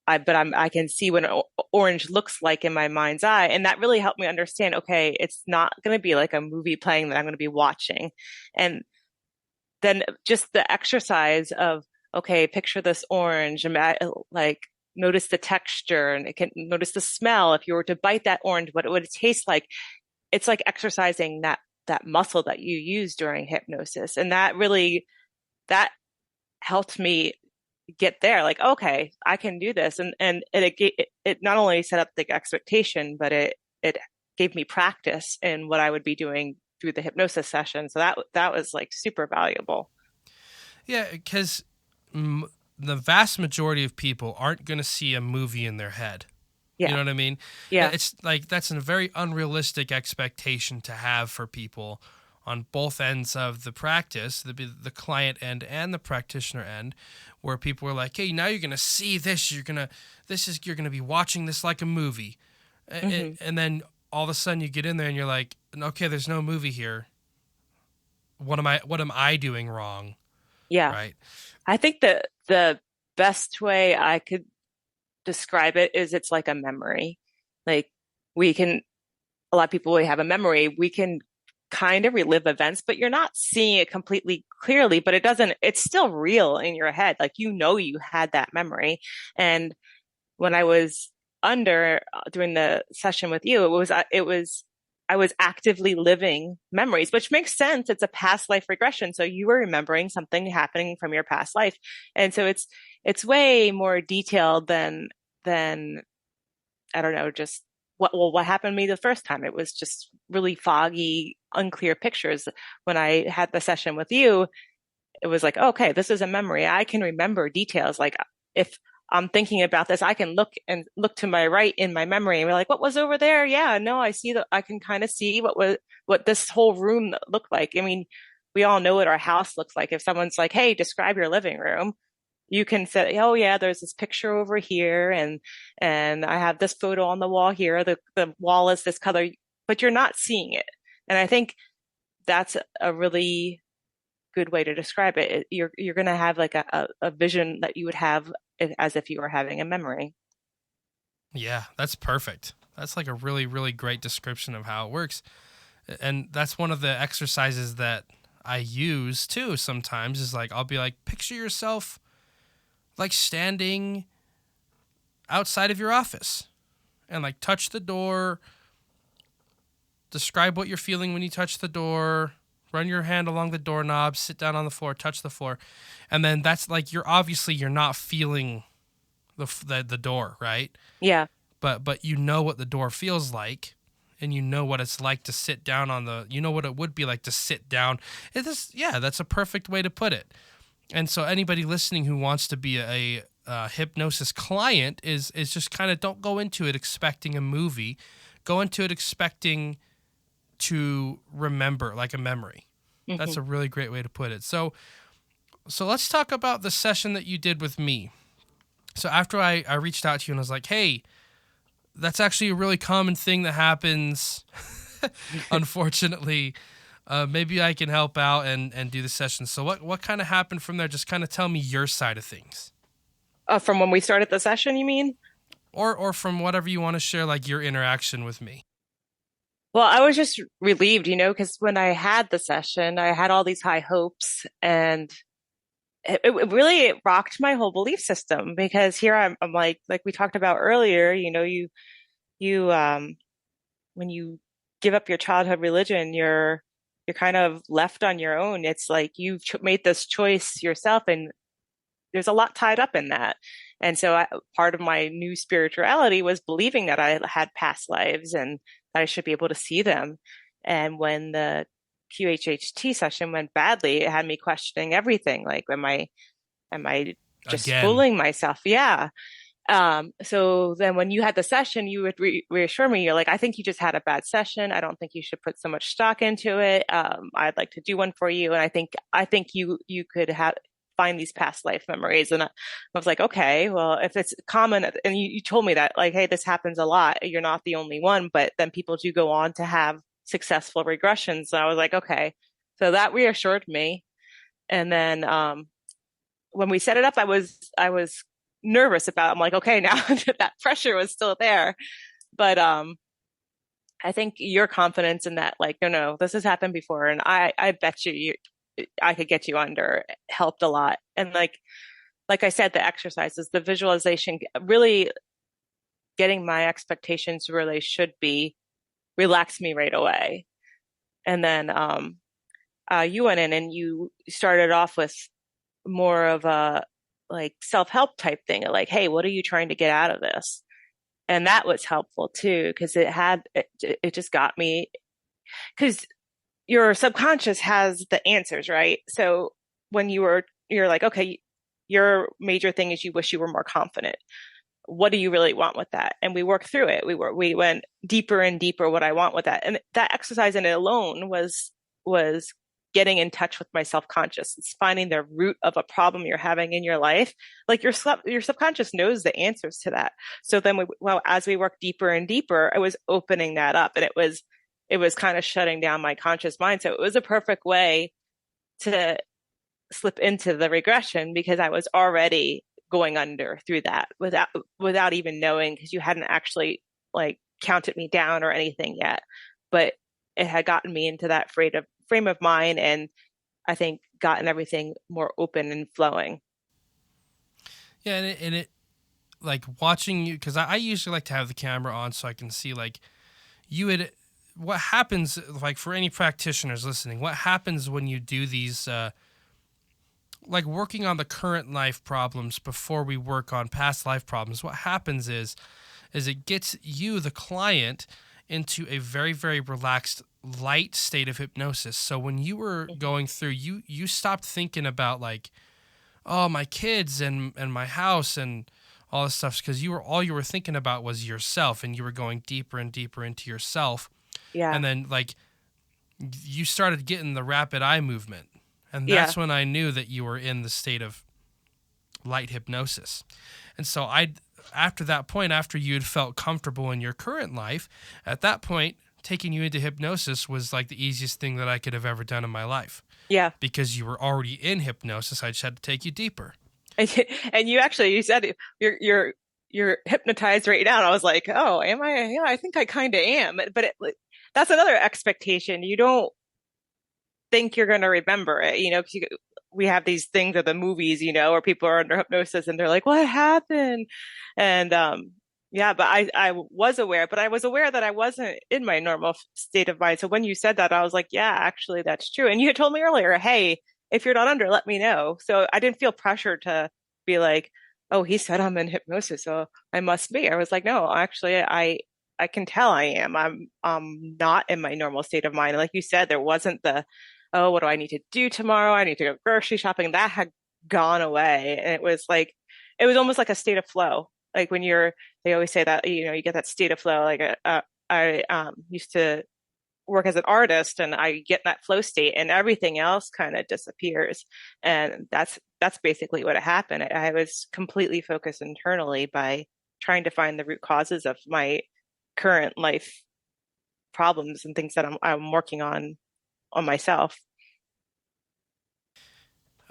I can see what an orange looks like in my mind's eye, and that really helped me understand. Okay, it's not going to be like a movie playing that I'm going to be watching, and then just the exercise of, okay, picture this orange, like notice the texture, and it can notice the smell. If you were to bite that orange, what it would taste like. It's like exercising that muscle that you use during hypnosis, and that helped me get there. Like, okay, I can do this, and it not only set up the expectation, but it gave me practice in what I would be doing through the hypnosis session. So that was like super valuable. Yeah, because the vast majority of people aren't going to see a movie in their head. You Yeah. know what I mean? Yeah. It's like that's a very unrealistic expectation to have for people on both ends of the practice, the client end and the practitioner end, where people are like, "Hey, now you're going to see this. You're going to be watching this like a movie." Hmm. And then all of a sudden you get in there and you're like, "Okay, there's no movie here. What am I doing wrong?" Yeah. Right? I think that the best way I could describe it is it's like a memory. Like we can, a lot of people will have a memory. We can kind of relive events, but you're not seeing it completely clearly, but it's still real in your head. Like, you had that memory. And when I was doing the session with you, I was actively living memories, which makes sense. It's a past life regression. So you were remembering something happening from your past life. And so it's way more detailed than, I don't know, just what happened to me the first time. It was just really foggy, unclear pictures. When I had the session with you, it was like, okay, this is a memory. I can remember details. Like, if I'm thinking about this, I can look to my right in my memory and be like, what was over there? Yeah, no, I can kind of see what this whole room looked like. I mean, we all know what our house looks like. If someone's like, hey, describe your living room, you can say, oh yeah, there's this picture over here, and I have this photo on the wall here. The wall is this color, but you're not seeing it. And I think that's a really good way to describe it. You're going to have like a vision that you would have as if you were having a memory. Yeah, that's perfect. That's like a really, really great description of how it works. And that's one of the exercises that I use too sometimes, is like, I'll be like, picture yourself like standing outside of your office and like touch the door, describe what you're feeling when you touch the door, run your hand along the doorknob, sit down on the floor, touch the floor. And then that's like, you're not feeling the door, right? Yeah. But you know what the door feels like, and you know what it's like to sit down you know what it would be like to sit down. That's a perfect way to put it. And so anybody listening who wants to be a hypnosis client is just kind of, don't go into it expecting a movie. Go into it expecting to remember, like a memory. That's Hmm. a really great way to put it. So let's talk about the session that you did with me. So after I reached out to you and was like, hey, that's actually a really common thing that happens, unfortunately. Maybe I can help out and do the session. So what kind of happened from there? Just kind of tell me your side of things. From when we started the session, you mean? Or from whatever you want to share, like your interaction with me. Well, I was just relieved, because when I had the session, I had all these high hopes, and it really rocked my whole belief system because here I'm like we talked about earlier, you when you give up your childhood religion, you're kind of left on your own. It's like you've made this choice yourself, and there's a lot tied up in that. And so part of my new spirituality was believing that I had past lives and that I should be able to see them. And when the QHHT session went badly, it had me questioning everything. Like, am I just Again. fooling myself? Yeah. So then when you had the session, you would reassure me. You're like, I think you just had a bad session. I don't think you should put so much stock into it. I'd like to do one for you. And I think you could find these past life memories. And I was like, okay, well, if it's common, and you told me that, like, hey, this happens a lot. You're not the only one, but then people do go on to have successful regressions. So I was like, okay. So that reassured me. And then, when we set it up, I was nervous about it. I'm like, okay, now that pressure was still there. But I think your confidence in that, like, no, this has happened before, and I bet I could get you under, helped a lot. And like I said, the exercises, the visualization, really getting my expectations where they should be, relaxed me right away. And then you went in and you started off with more of a like self-help type thing, like, hey, what are you trying to get out of this? And that was helpful too, because it just got me, because your subconscious has the answers, right? So when you're like, okay, your major thing is you wish you were more confident. What do you really want with that? And we worked through it. We went deeper and deeper what I want with that. And that exercise in it alone was getting in touch with my self-conscious. It's finding the root of a problem you're having in your life. Like your subconscious knows the answers to that. So then as we worked deeper and deeper, I was opening that up, and it was kind of shutting down my conscious mind. So it was a perfect way to slip into the regression, because I was already going under through that without even knowing, because you hadn't actually like counted me down or anything yet. But it had gotten me into that frame of mind, and I think gotten everything more open and flowing. Yeah, and it like watching you, because I usually like to have the camera on so I can see like you had what happens, like for any practitioners listening, what happens when you do these like working on the current life problems before we work on past life problems. What happens is it gets you, the client, into a very, very relaxed, light state of hypnosis. So when you were going through, you stopped thinking about like, oh, my kids and my house and all this stuff, because all you were thinking about was yourself, and you were going deeper and deeper into yourself. Yeah. And then like you started getting the rapid eye movement. And Yeah. that's when I knew that you were in the state of light hypnosis. And so after that point, after you had felt comfortable in your current life, at that point, taking you into hypnosis was like the easiest thing that I could have ever done in my life. Yeah. Because you were already in hypnosis, I just had to take you deeper. And you said you're hypnotized right now. And I was like, oh, am I? Yeah, I think I kind of am. But that's another expectation. You don't think you're going to remember it, because we have these things of the movies, where people are under hypnosis and they're like, what happened? And yeah, but I was aware, but I was aware that I wasn't in my normal state of mind. So when you said that, I was like, yeah, actually, that's true. And you had told me earlier, hey, if you're not under, let me know. So I didn't feel pressure to be like, oh, he said I'm in hypnosis, so I must be. I was like, no, actually, I can tell I am. I'm not in my normal state of mind. Like you said, there wasn't the, oh, what do I need to do tomorrow? I need to go grocery shopping. That had gone away. And it was almost like a state of flow. Like when they always say that, you get that state of flow. Like, I used to work as an artist and I get in that flow state and everything else kind of disappears. And that's basically what happened. I was completely focused internally by trying to find the root causes of my current life problems and things that I'm working on myself.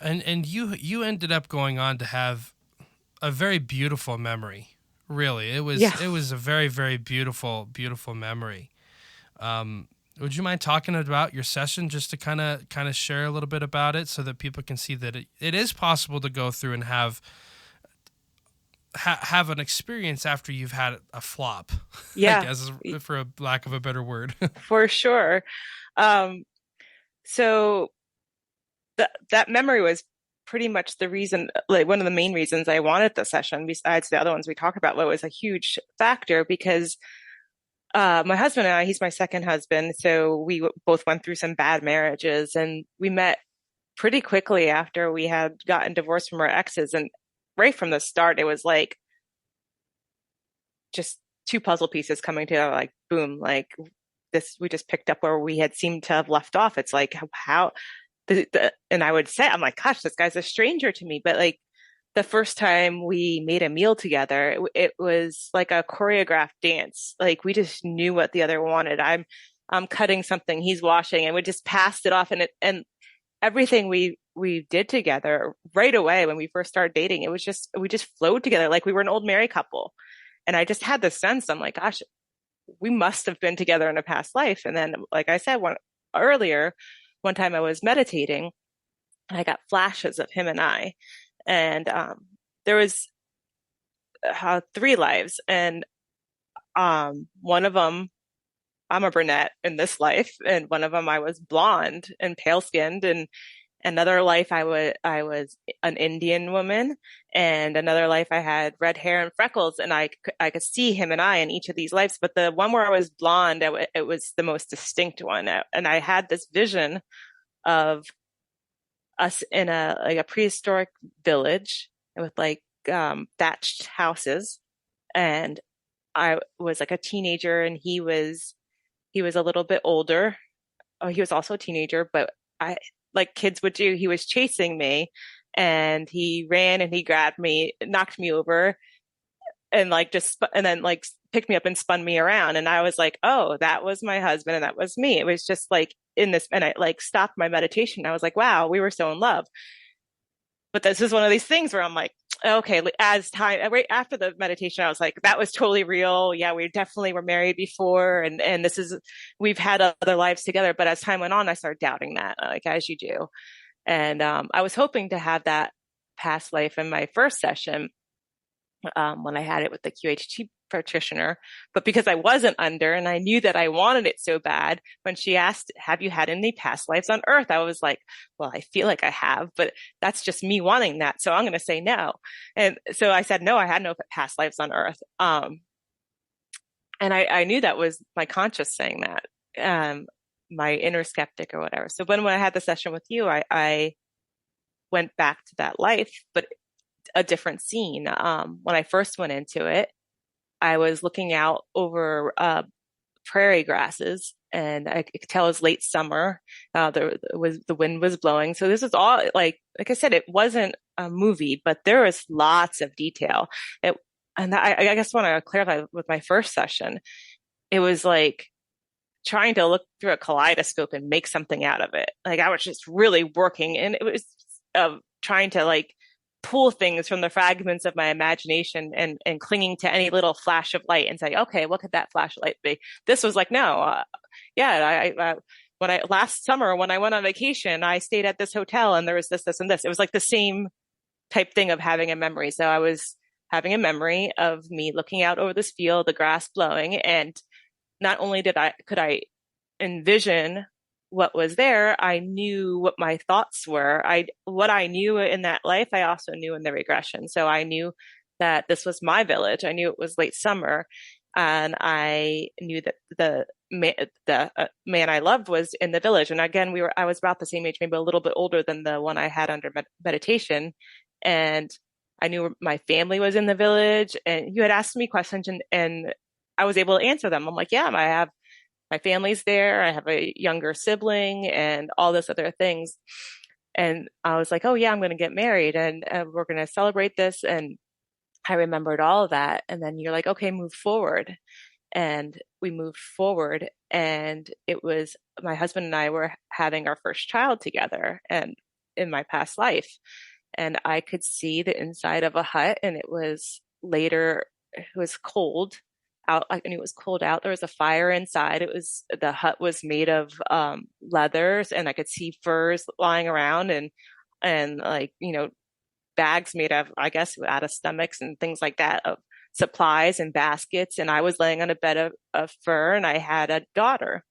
And you ended up going on to have a very beautiful memory. Really, Yeah. it was a very very beautiful memory. Would you mind talking about your session just to kind of share a little bit about it so that people can see that it is possible to go through and have an experience after you've had a flop, I Yeah, guess, for a lack of a better word. for sure. Um, so that memory was pretty much the reason, like one of the main reasons I wanted the session, besides the other ones we talked about, what was a huge factor because my husband and I, he's my second husband, so we both went through some bad marriages, and we met pretty quickly after we had gotten divorced from our exes, and right from the start, it was like just two puzzle pieces coming together, like boom, like this, we just picked up where we had seemed to have left off. It's like how and I would say, I'm like, gosh, this guy's a stranger to me. But like the first time we made a meal together, it was like a choreographed dance. Like we just knew what the other wanted. I'm cutting something, he's washing, and we just passed it off. And everything we did together right away when we first started dating, it was just we just flowed together like we were an old married couple. And I just had the sense, I'm like, gosh, we must have been together in a past life. And then, like I said earlier, one time I was meditating and I got flashes of him and I. And there was three lives. And one of them, I'm a brunette in this life. And one of them, I was blonde and pale skinned. And another life, I was an Indian woman, and another life I had red hair and freckles, and I could see him and I in each of these lives. But the one where I was blonde, it was the most distinct one, and I had this vision of us in a prehistoric village with like thatched houses, and I was like a teenager, and he was a little bit older. Oh, he was also a teenager, but I like kids would do. He was chasing me and he ran and he grabbed me, knocked me over and like and then like picked me up and spun me around. And I was like, oh, that was my husband and that was me. It was just like in this, and I like stopped my meditation. I was like, wow, we were so in love. But this is one of these things where I'm like, okay, as time, right after the meditation, I was like, that was totally real. Yeah, we definitely were married before. And we've had other lives together. But as time went on, I started doubting that, like as you do. And I was hoping to have that past life in my first session when I had it with the QHT practitioner. But because I wasn't under and I knew that I wanted it so bad, when she asked, have you had any past lives on Earth? I was like, well, I feel like I have, but that's just me wanting that. So I'm going to say no. And so I said, no, I had no past lives on Earth. And I knew that was my conscious saying that, my inner skeptic or whatever. So when I had the session with you, I went back to that life, but a different scene. When I first went into it, I was looking out over prairie grasses, and I could tell it was late summer. The wind was blowing, so this was all like I said, it wasn't a movie, but there was lots of detail. And I guess I want to clarify with my first session, it was like trying to look through a kaleidoscope and make something out of it. Like I was just really working, and it was trying to like pull things from the fragments of my imagination and clinging to any little flash of light and say, okay, what could that flashlight be? This was like, no, yeah, when I last summer, when I went on vacation, I stayed at this hotel and there was this, and this. It was like the same type thing of having a memory. So I was having a memory of me looking out over this field, the grass blowing. And not only could I envision what was there, I knew what my thoughts were. What I knew in that life, I also knew in the regression. So I knew that this was my village. I knew it was late summer, and I knew that the man I loved was in the village. And again, I was about the same age, maybe a little bit older than the one I had under meditation, and I knew my family was in the village. And you had asked me questions, and I was able to answer them. I'm like, yeah, I have my family's there. I have a younger sibling and all this other things. And I was like, oh yeah, I'm going to get married and we're going to celebrate this. And I remembered all of that. And then you're like, okay, move forward. And we moved forward. And it was my husband and I were having our first child together and in my past life. And I could see the inside of a hut, and it was later, it was cold out. I knew it was cold out. There was a fire inside. It was, the hut was made of leathers, and I could see furs lying around and like, bags made of, I guess, out of stomachs and things like that, of supplies and baskets. And I was laying on a bed of fur, and I had a daughter.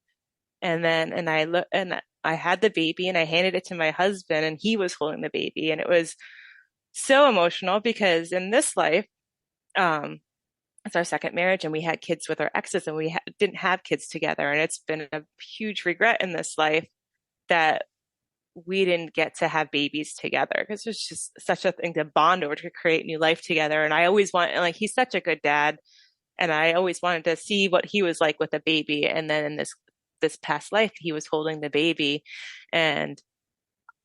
And I look, and I had the baby, and I handed it to my husband, and he was holding the baby. And it was so emotional because in this life, it's our second marriage, and we had kids with our exes, and we didn't have kids together. And it's been a huge regret in this life that we didn't get to have babies together, because it's just such a thing to bond over, to create new life together. And I always want, like, he's such a good dad, and I always wanted to see what he was like with a baby. And then in this past life, he was holding the baby, and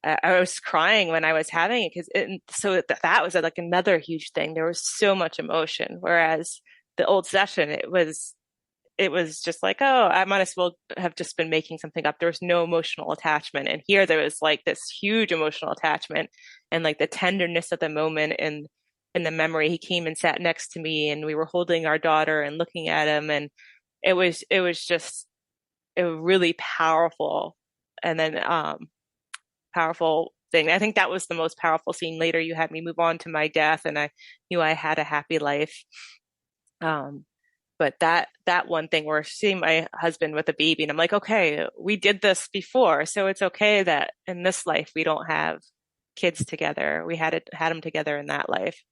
I was crying when I was having it, because that was like another huge thing. There was so much emotion, whereas the old session, it was just like, oh, I might as well have just been making something up. There was no emotional attachment. And here there was like this huge emotional attachment, and like the tenderness of the moment. And in the memory, he came and sat next to me, and we were holding our daughter and looking at him. And it was just a really powerful, and then powerful thing. I think that was the most powerful scene. Later, you had me move on to my death, and I knew I had a happy life. But that one thing where seeing my husband with a baby, and I'm like, okay, we did this before, so it's okay that in this life we don't have kids together. We had them together in that life.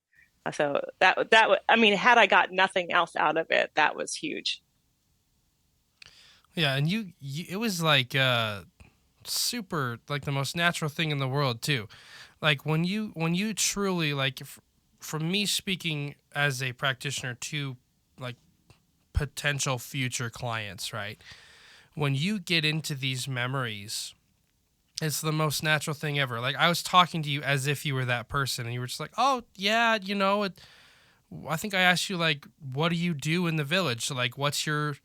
So I mean, had I got nothing else out of it, that was huge. Yeah, and you it was like super, like the most natural thing in the world too. Like when you truly, like, from me speaking as a practitioner to like potential future clients, right? When you get into these memories, it's the most natural thing ever. Like, I was talking to you as if you were that person, and you were just like, oh yeah, I think I asked you, like, what do you do in the village? So, like, what's your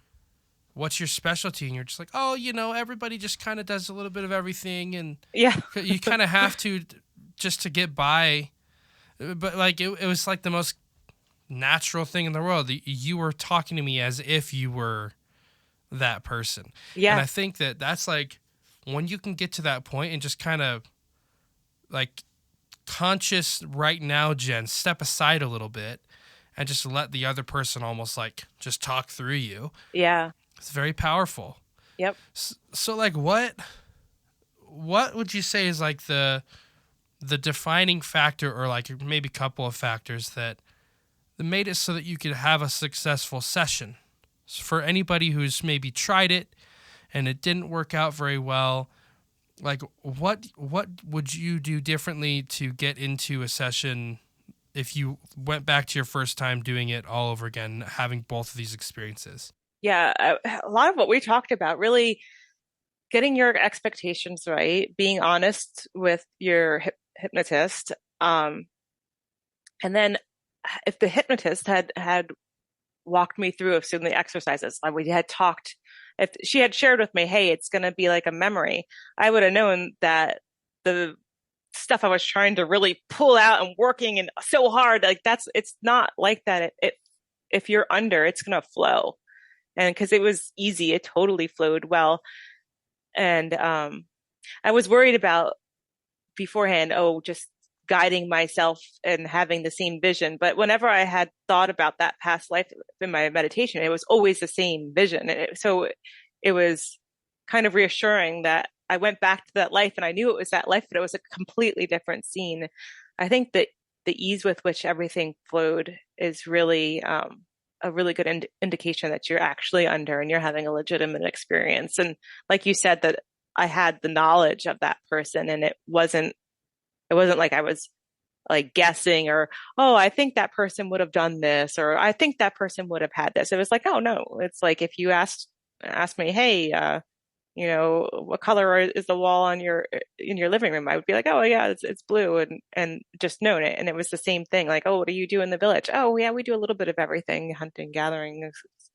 specialty? And you're just like, oh, everybody just kind of does a little bit of everything, and Yeah. you kind of have to, just to get by. But like, it was like the most natural thing in the world. You were talking to me as if you were that person. Yeah. And I think that's like, when you can get to that point and just kind of like, conscious right now, Jen, step aside a little bit and just let the other person almost like just talk through you. Yeah. It's very powerful. Yep. So like, what would you say is like the defining factor, or like maybe a couple of factors that made it so that you could have a successful session? So for anybody who's maybe tried it and it didn't work out very well, like what would you do differently to get into a session if you went back to your first time doing it all over again, having both of these experiences? Yeah. A lot of what we talked about, really getting your expectations right, being honest with your hypnotist. And then if the hypnotist had walked me through some of the exercises, like we had talked, if she had shared with me, hey, it's going to be like a memory, I would have known that the stuff I was trying to really pull out and working and so hard, like it's not like that. If you're under, it's going to flow. And because it was easy, it totally flowed well. And I was worried about beforehand, just guiding myself and having the same vision. But whenever I had thought about that past life in my meditation, it was always the same vision. So it was kind of reassuring that I went back to that life, and I knew it was that life, but it was a completely different scene. I think that the ease with which everything flowed is really a really good indication that you're actually under and you're having a legitimate experience. And like you said, that I had the knowledge of that person, and it wasn't like I was like guessing, or, oh, I think that person would have done this, or I think that person would have had this. It was like, oh no, it's like, if you asked asked me, hey, what color is the wall on your in your living room? I would be like, oh yeah, it's blue, and just known it. And it was the same thing. Like, oh, what do you do in the village? Oh yeah, we do a little bit of everything: hunting, gathering,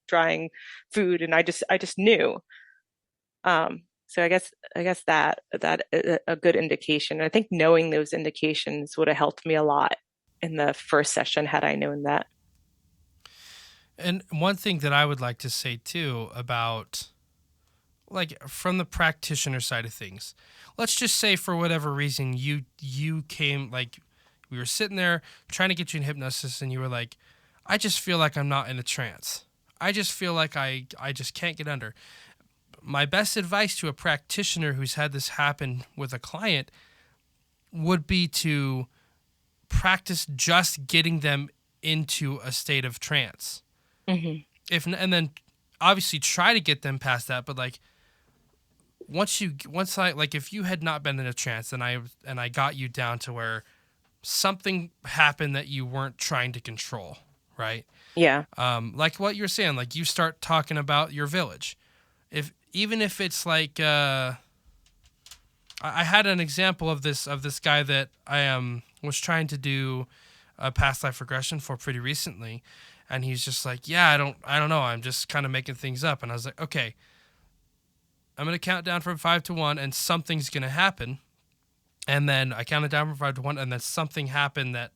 drying food. And I just knew. So I guess that a good indication. I think knowing those indications would have helped me a lot in the first session had I known that. And one thing that I would like to say too about, like, from the practitioner side of things, let's just say for whatever reason you came, like, we were sitting there trying to get you in hypnosis and you were like, I just feel like I'm not in a trance. I just feel like I just can't get under. My best advice to a practitioner who's had this happen with a client would be to practice just getting them into a state of trance. Hmm. If and then obviously try to get them past that, but like once I like if you had not been in a trance and I got you down to where something happened that you weren't trying to control, right? Yeah. Like what you're saying, like you start talking about your village. If even if it's like I had an example of this guy that I was trying to do a past life regression for pretty recently, and he's just like, yeah, I don't know, I'm just kind of making things up, and I was like, okay, I'm gonna count down from 5 to 1, and something's gonna happen, and then I counted down from 5 to 1, and then something happened that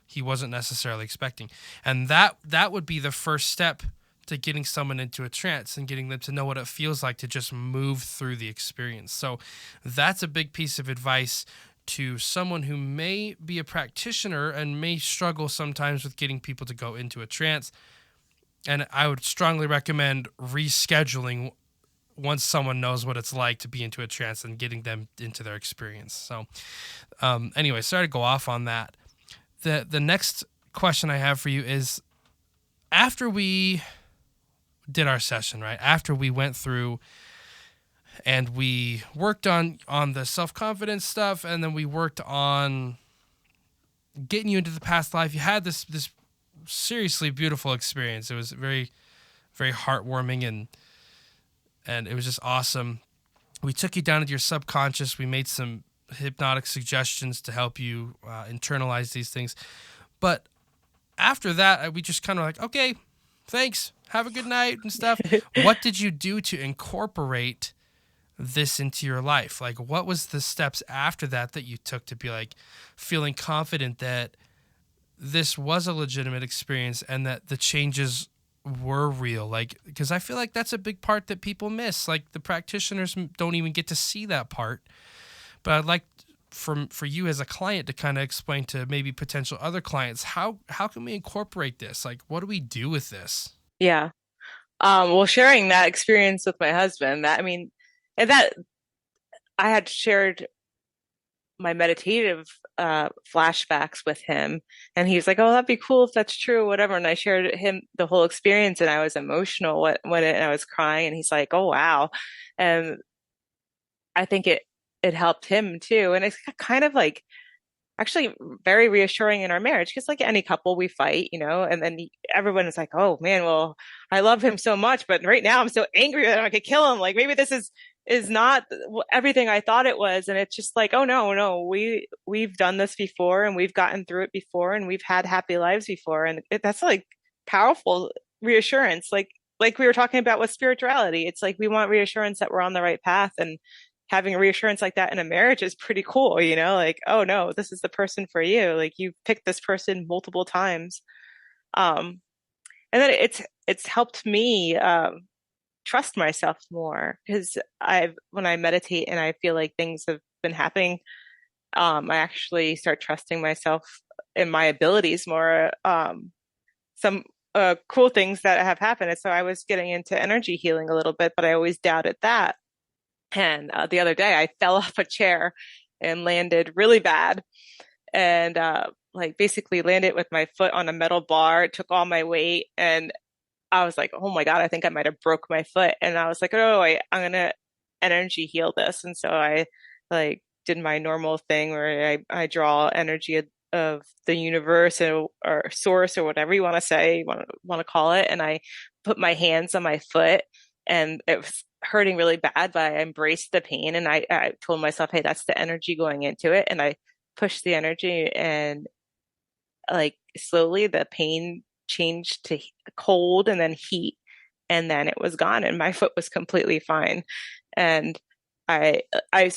he wasn't necessarily expecting, and that would be the first step to getting someone into a trance and getting them to know what it feels like to just move through the experience. So that's a big piece of advice to someone who may be a practitioner and may struggle sometimes with getting people to go into a trance. And I would strongly recommend rescheduling once someone knows what it's like to be into a trance and getting them into their experience. So anyway, sorry to go off on that. The next question I have for you is, after we did our session, right? After we went through and we worked on the self-confidence stuff, and then we worked on getting you into the past life, you had this seriously beautiful experience. It was very, very heartwarming, and it was just awesome. We took you down into your subconscious. We made some hypnotic suggestions to help you internalize these things. But after that, we just kind of like, okay, thanks, have a good night and stuff. What did you do to incorporate this into your life? Like, what was the steps after that you took to be like feeling confident that this was a legitimate experience and that the changes were real? Like, because I feel like that's a big part that people miss. Like, the practitioners don't even get to see that part. But I'd like for you as a client to kind of explain to maybe potential other clients, how can we incorporate this? Like, what do we do with this? Yeah. Well, sharing that experience with my husband, that I mean, and that I had shared my meditative flashbacks with him, and he was like, "Oh, that'd be cool if that's true, whatever." And I shared him the whole experience, and I was emotional and I was crying, and he's like, "Oh, wow," and I think it helped him too, and it's kind of like actually very reassuring in our marriage because like any couple we fight, and then everyone is like, oh man, well, I love him so much, but right now I'm so angry that I could kill him. Like maybe this is not everything I thought it was. And it's just like, oh no, no, we've done this before and we've gotten through it before and we've had happy lives before. And that's like powerful reassurance. Like we were talking about with spirituality. It's like we want reassurance that we're on the right path, and having a reassurance like that in a marriage is pretty cool, like, oh no, this is the person for you. Like you picked this person multiple times. Um, and then it's helped me trust myself more because when I meditate and I feel like things have been happening, I actually start trusting myself and my abilities more. Some cool things that have happened. And so I was getting into energy healing a little bit, but I always doubted that. And the other day I fell off a chair and landed really bad, and like basically landed with my foot on a metal bar. It took all my weight, and I was like, oh my God, I think I might have broke my foot. And I was like, oh, I'm gonna energy heal this. And so I like did my normal thing where I draw energy of the universe or source or whatever you want to say, want to call it. And I put my hands on my foot and it was hurting really bad, but I embraced the pain and I told myself, hey, that's the energy going into it. And I pushed the energy, and like slowly the pain changed to cold and then heat, and then it was gone and my foot was completely fine. And I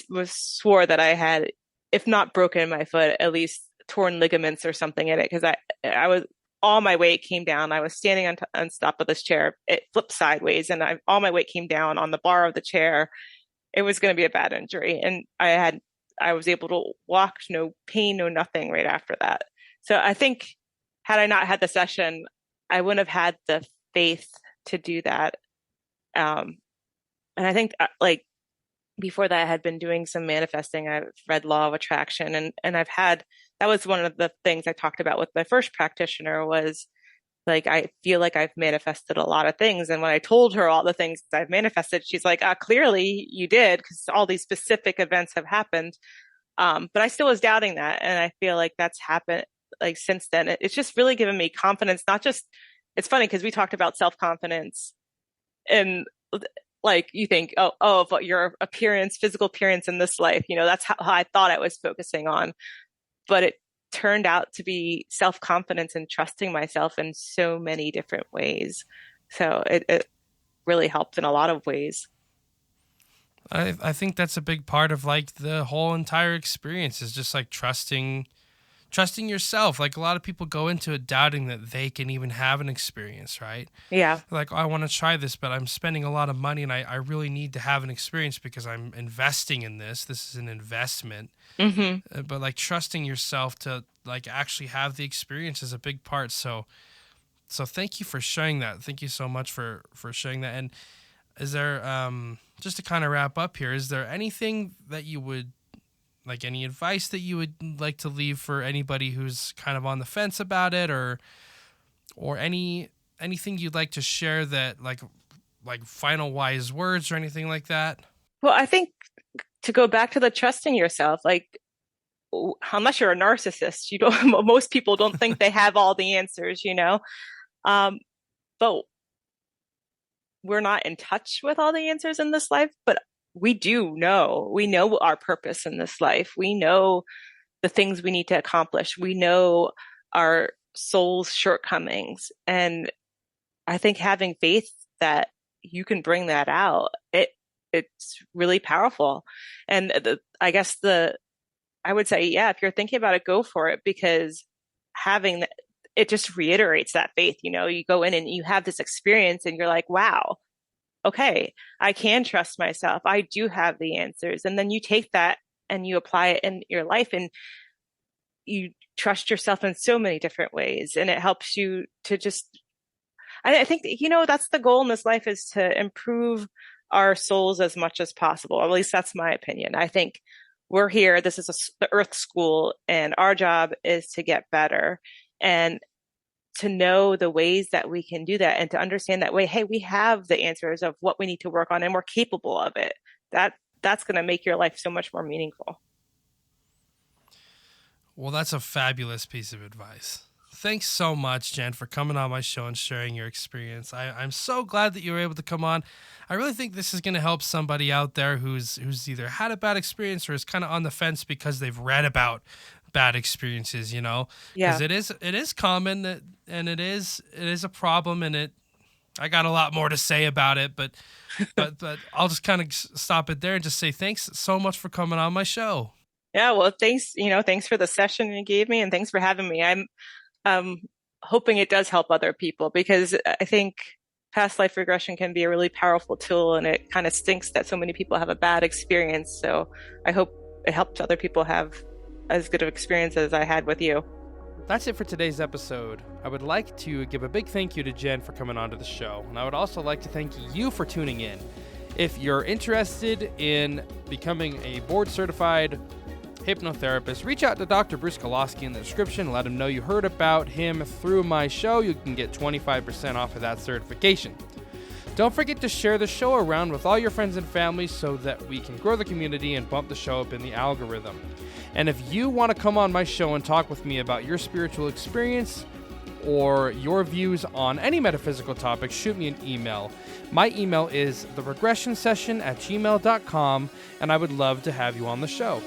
was swore that I had, if not broken my foot, at least torn ligaments or something in it, because I was, all my weight came down. I was standing on top of this chair. It flipped sideways, and all my weight came down on the bar of the chair. It was going to be a bad injury, and I was able to walk, no pain, no nothing right after that. So I think had I not had the session, I wouldn't have had the faith to do that. And I think like before that, I had been doing some manifesting. I've read Law of Attraction, and I've had, that was one of the things I talked about with my first practitioner, was like, I feel like I've manifested a lot of things. And when I told her all the things I've manifested, she's like, clearly you did, because all these specific events have happened. But I still was doubting that. And I feel like that's happened like since then. It's just really given me confidence, not just, it's funny because we talked about self-confidence, and like you think, of your appearance, physical appearance in this life, that's how I thought I was focusing on. But it turned out to be self-confidence and trusting myself in so many different ways. So it really helped in a lot of ways. I think that's a big part of like the whole entire experience, is just like trusting yourself. Like a lot of people go into it doubting that they can even have an experience, right? Yeah. Like, I want to try this, but I'm spending a lot of money and I really need to have an experience because I'm investing in this. This is an investment. Mm-hmm. But like trusting yourself to like actually have the experience is a big part. So thank you for sharing that. Thank you so much for sharing that. And is there, just to kind of wrap up here, is there anything that you would, like any advice that you would like to leave for anybody who's kind of on the fence about it, or anything you'd like to share, that like final wise words or anything like that? Well, I think to go back to the trusting yourself, like unless you're a narcissist, you don't, most people don't think they have all the answers, but we're not in touch with all the answers in this life, but we know our purpose in this life. We know the things we need to accomplish. We know our soul's shortcomings. And I think having faith that you can bring that out, it's really powerful. And I guess I would say, yeah, if you're thinking about it, go for it, because having it just reiterates that faith. You go in and you have this experience and you're like, wow, okay, I can trust myself. I do have the answers. And then you take that and you apply it in your life, and you trust yourself in so many different ways. And it helps you to just, I think, that's the goal in this life, is to improve our souls as much as possible. At least that's my opinion. I think we're here. This is the Earth School, and our job is to get better and to know the ways that we can do that, and to understand that way, hey, we have the answers of what we need to work on, and we're capable of it. That's going to make your life so much more meaningful. Well, that's a fabulous piece of advice. Thanks so much, Jen, for coming on my show and sharing your experience. I'm so glad that you were able to come on. I really think this is going to help somebody out there who's either had a bad experience or is kind of on the fence because they've read about bad experiences, Yeah. Because it is common, and it is a problem, and I got a lot more to say about it, but I'll just kind of stop it there and just say thanks so much for coming on my show. Yeah, well, thanks, thanks for the session you gave me, and thanks for having me. I'm hoping it does help other people, because I think past life regression can be a really powerful tool, and it kind of stinks that so many people have a bad experience. So I hope it helps other people have as good of experience as I had with you. That's it for today's episode. I would like to give a big thank you to Jen for coming onto the show, and I would also like to thank you for tuning in. If you're interested in becoming a board-certified hypnotherapist, reach out to Dr. Bruce Koloski in the description. Let him know you heard about him through my show. You can get 25% off of that certification. Don't forget to share the show around with all your friends and family so that we can grow the community and bump the show up in the algorithm. And if you want to come on my show and talk with me about your spiritual experience, or your views on any metaphysical topic, shoot me an email. My email is theregressionsession@gmail.com, and I would love to have you on the show.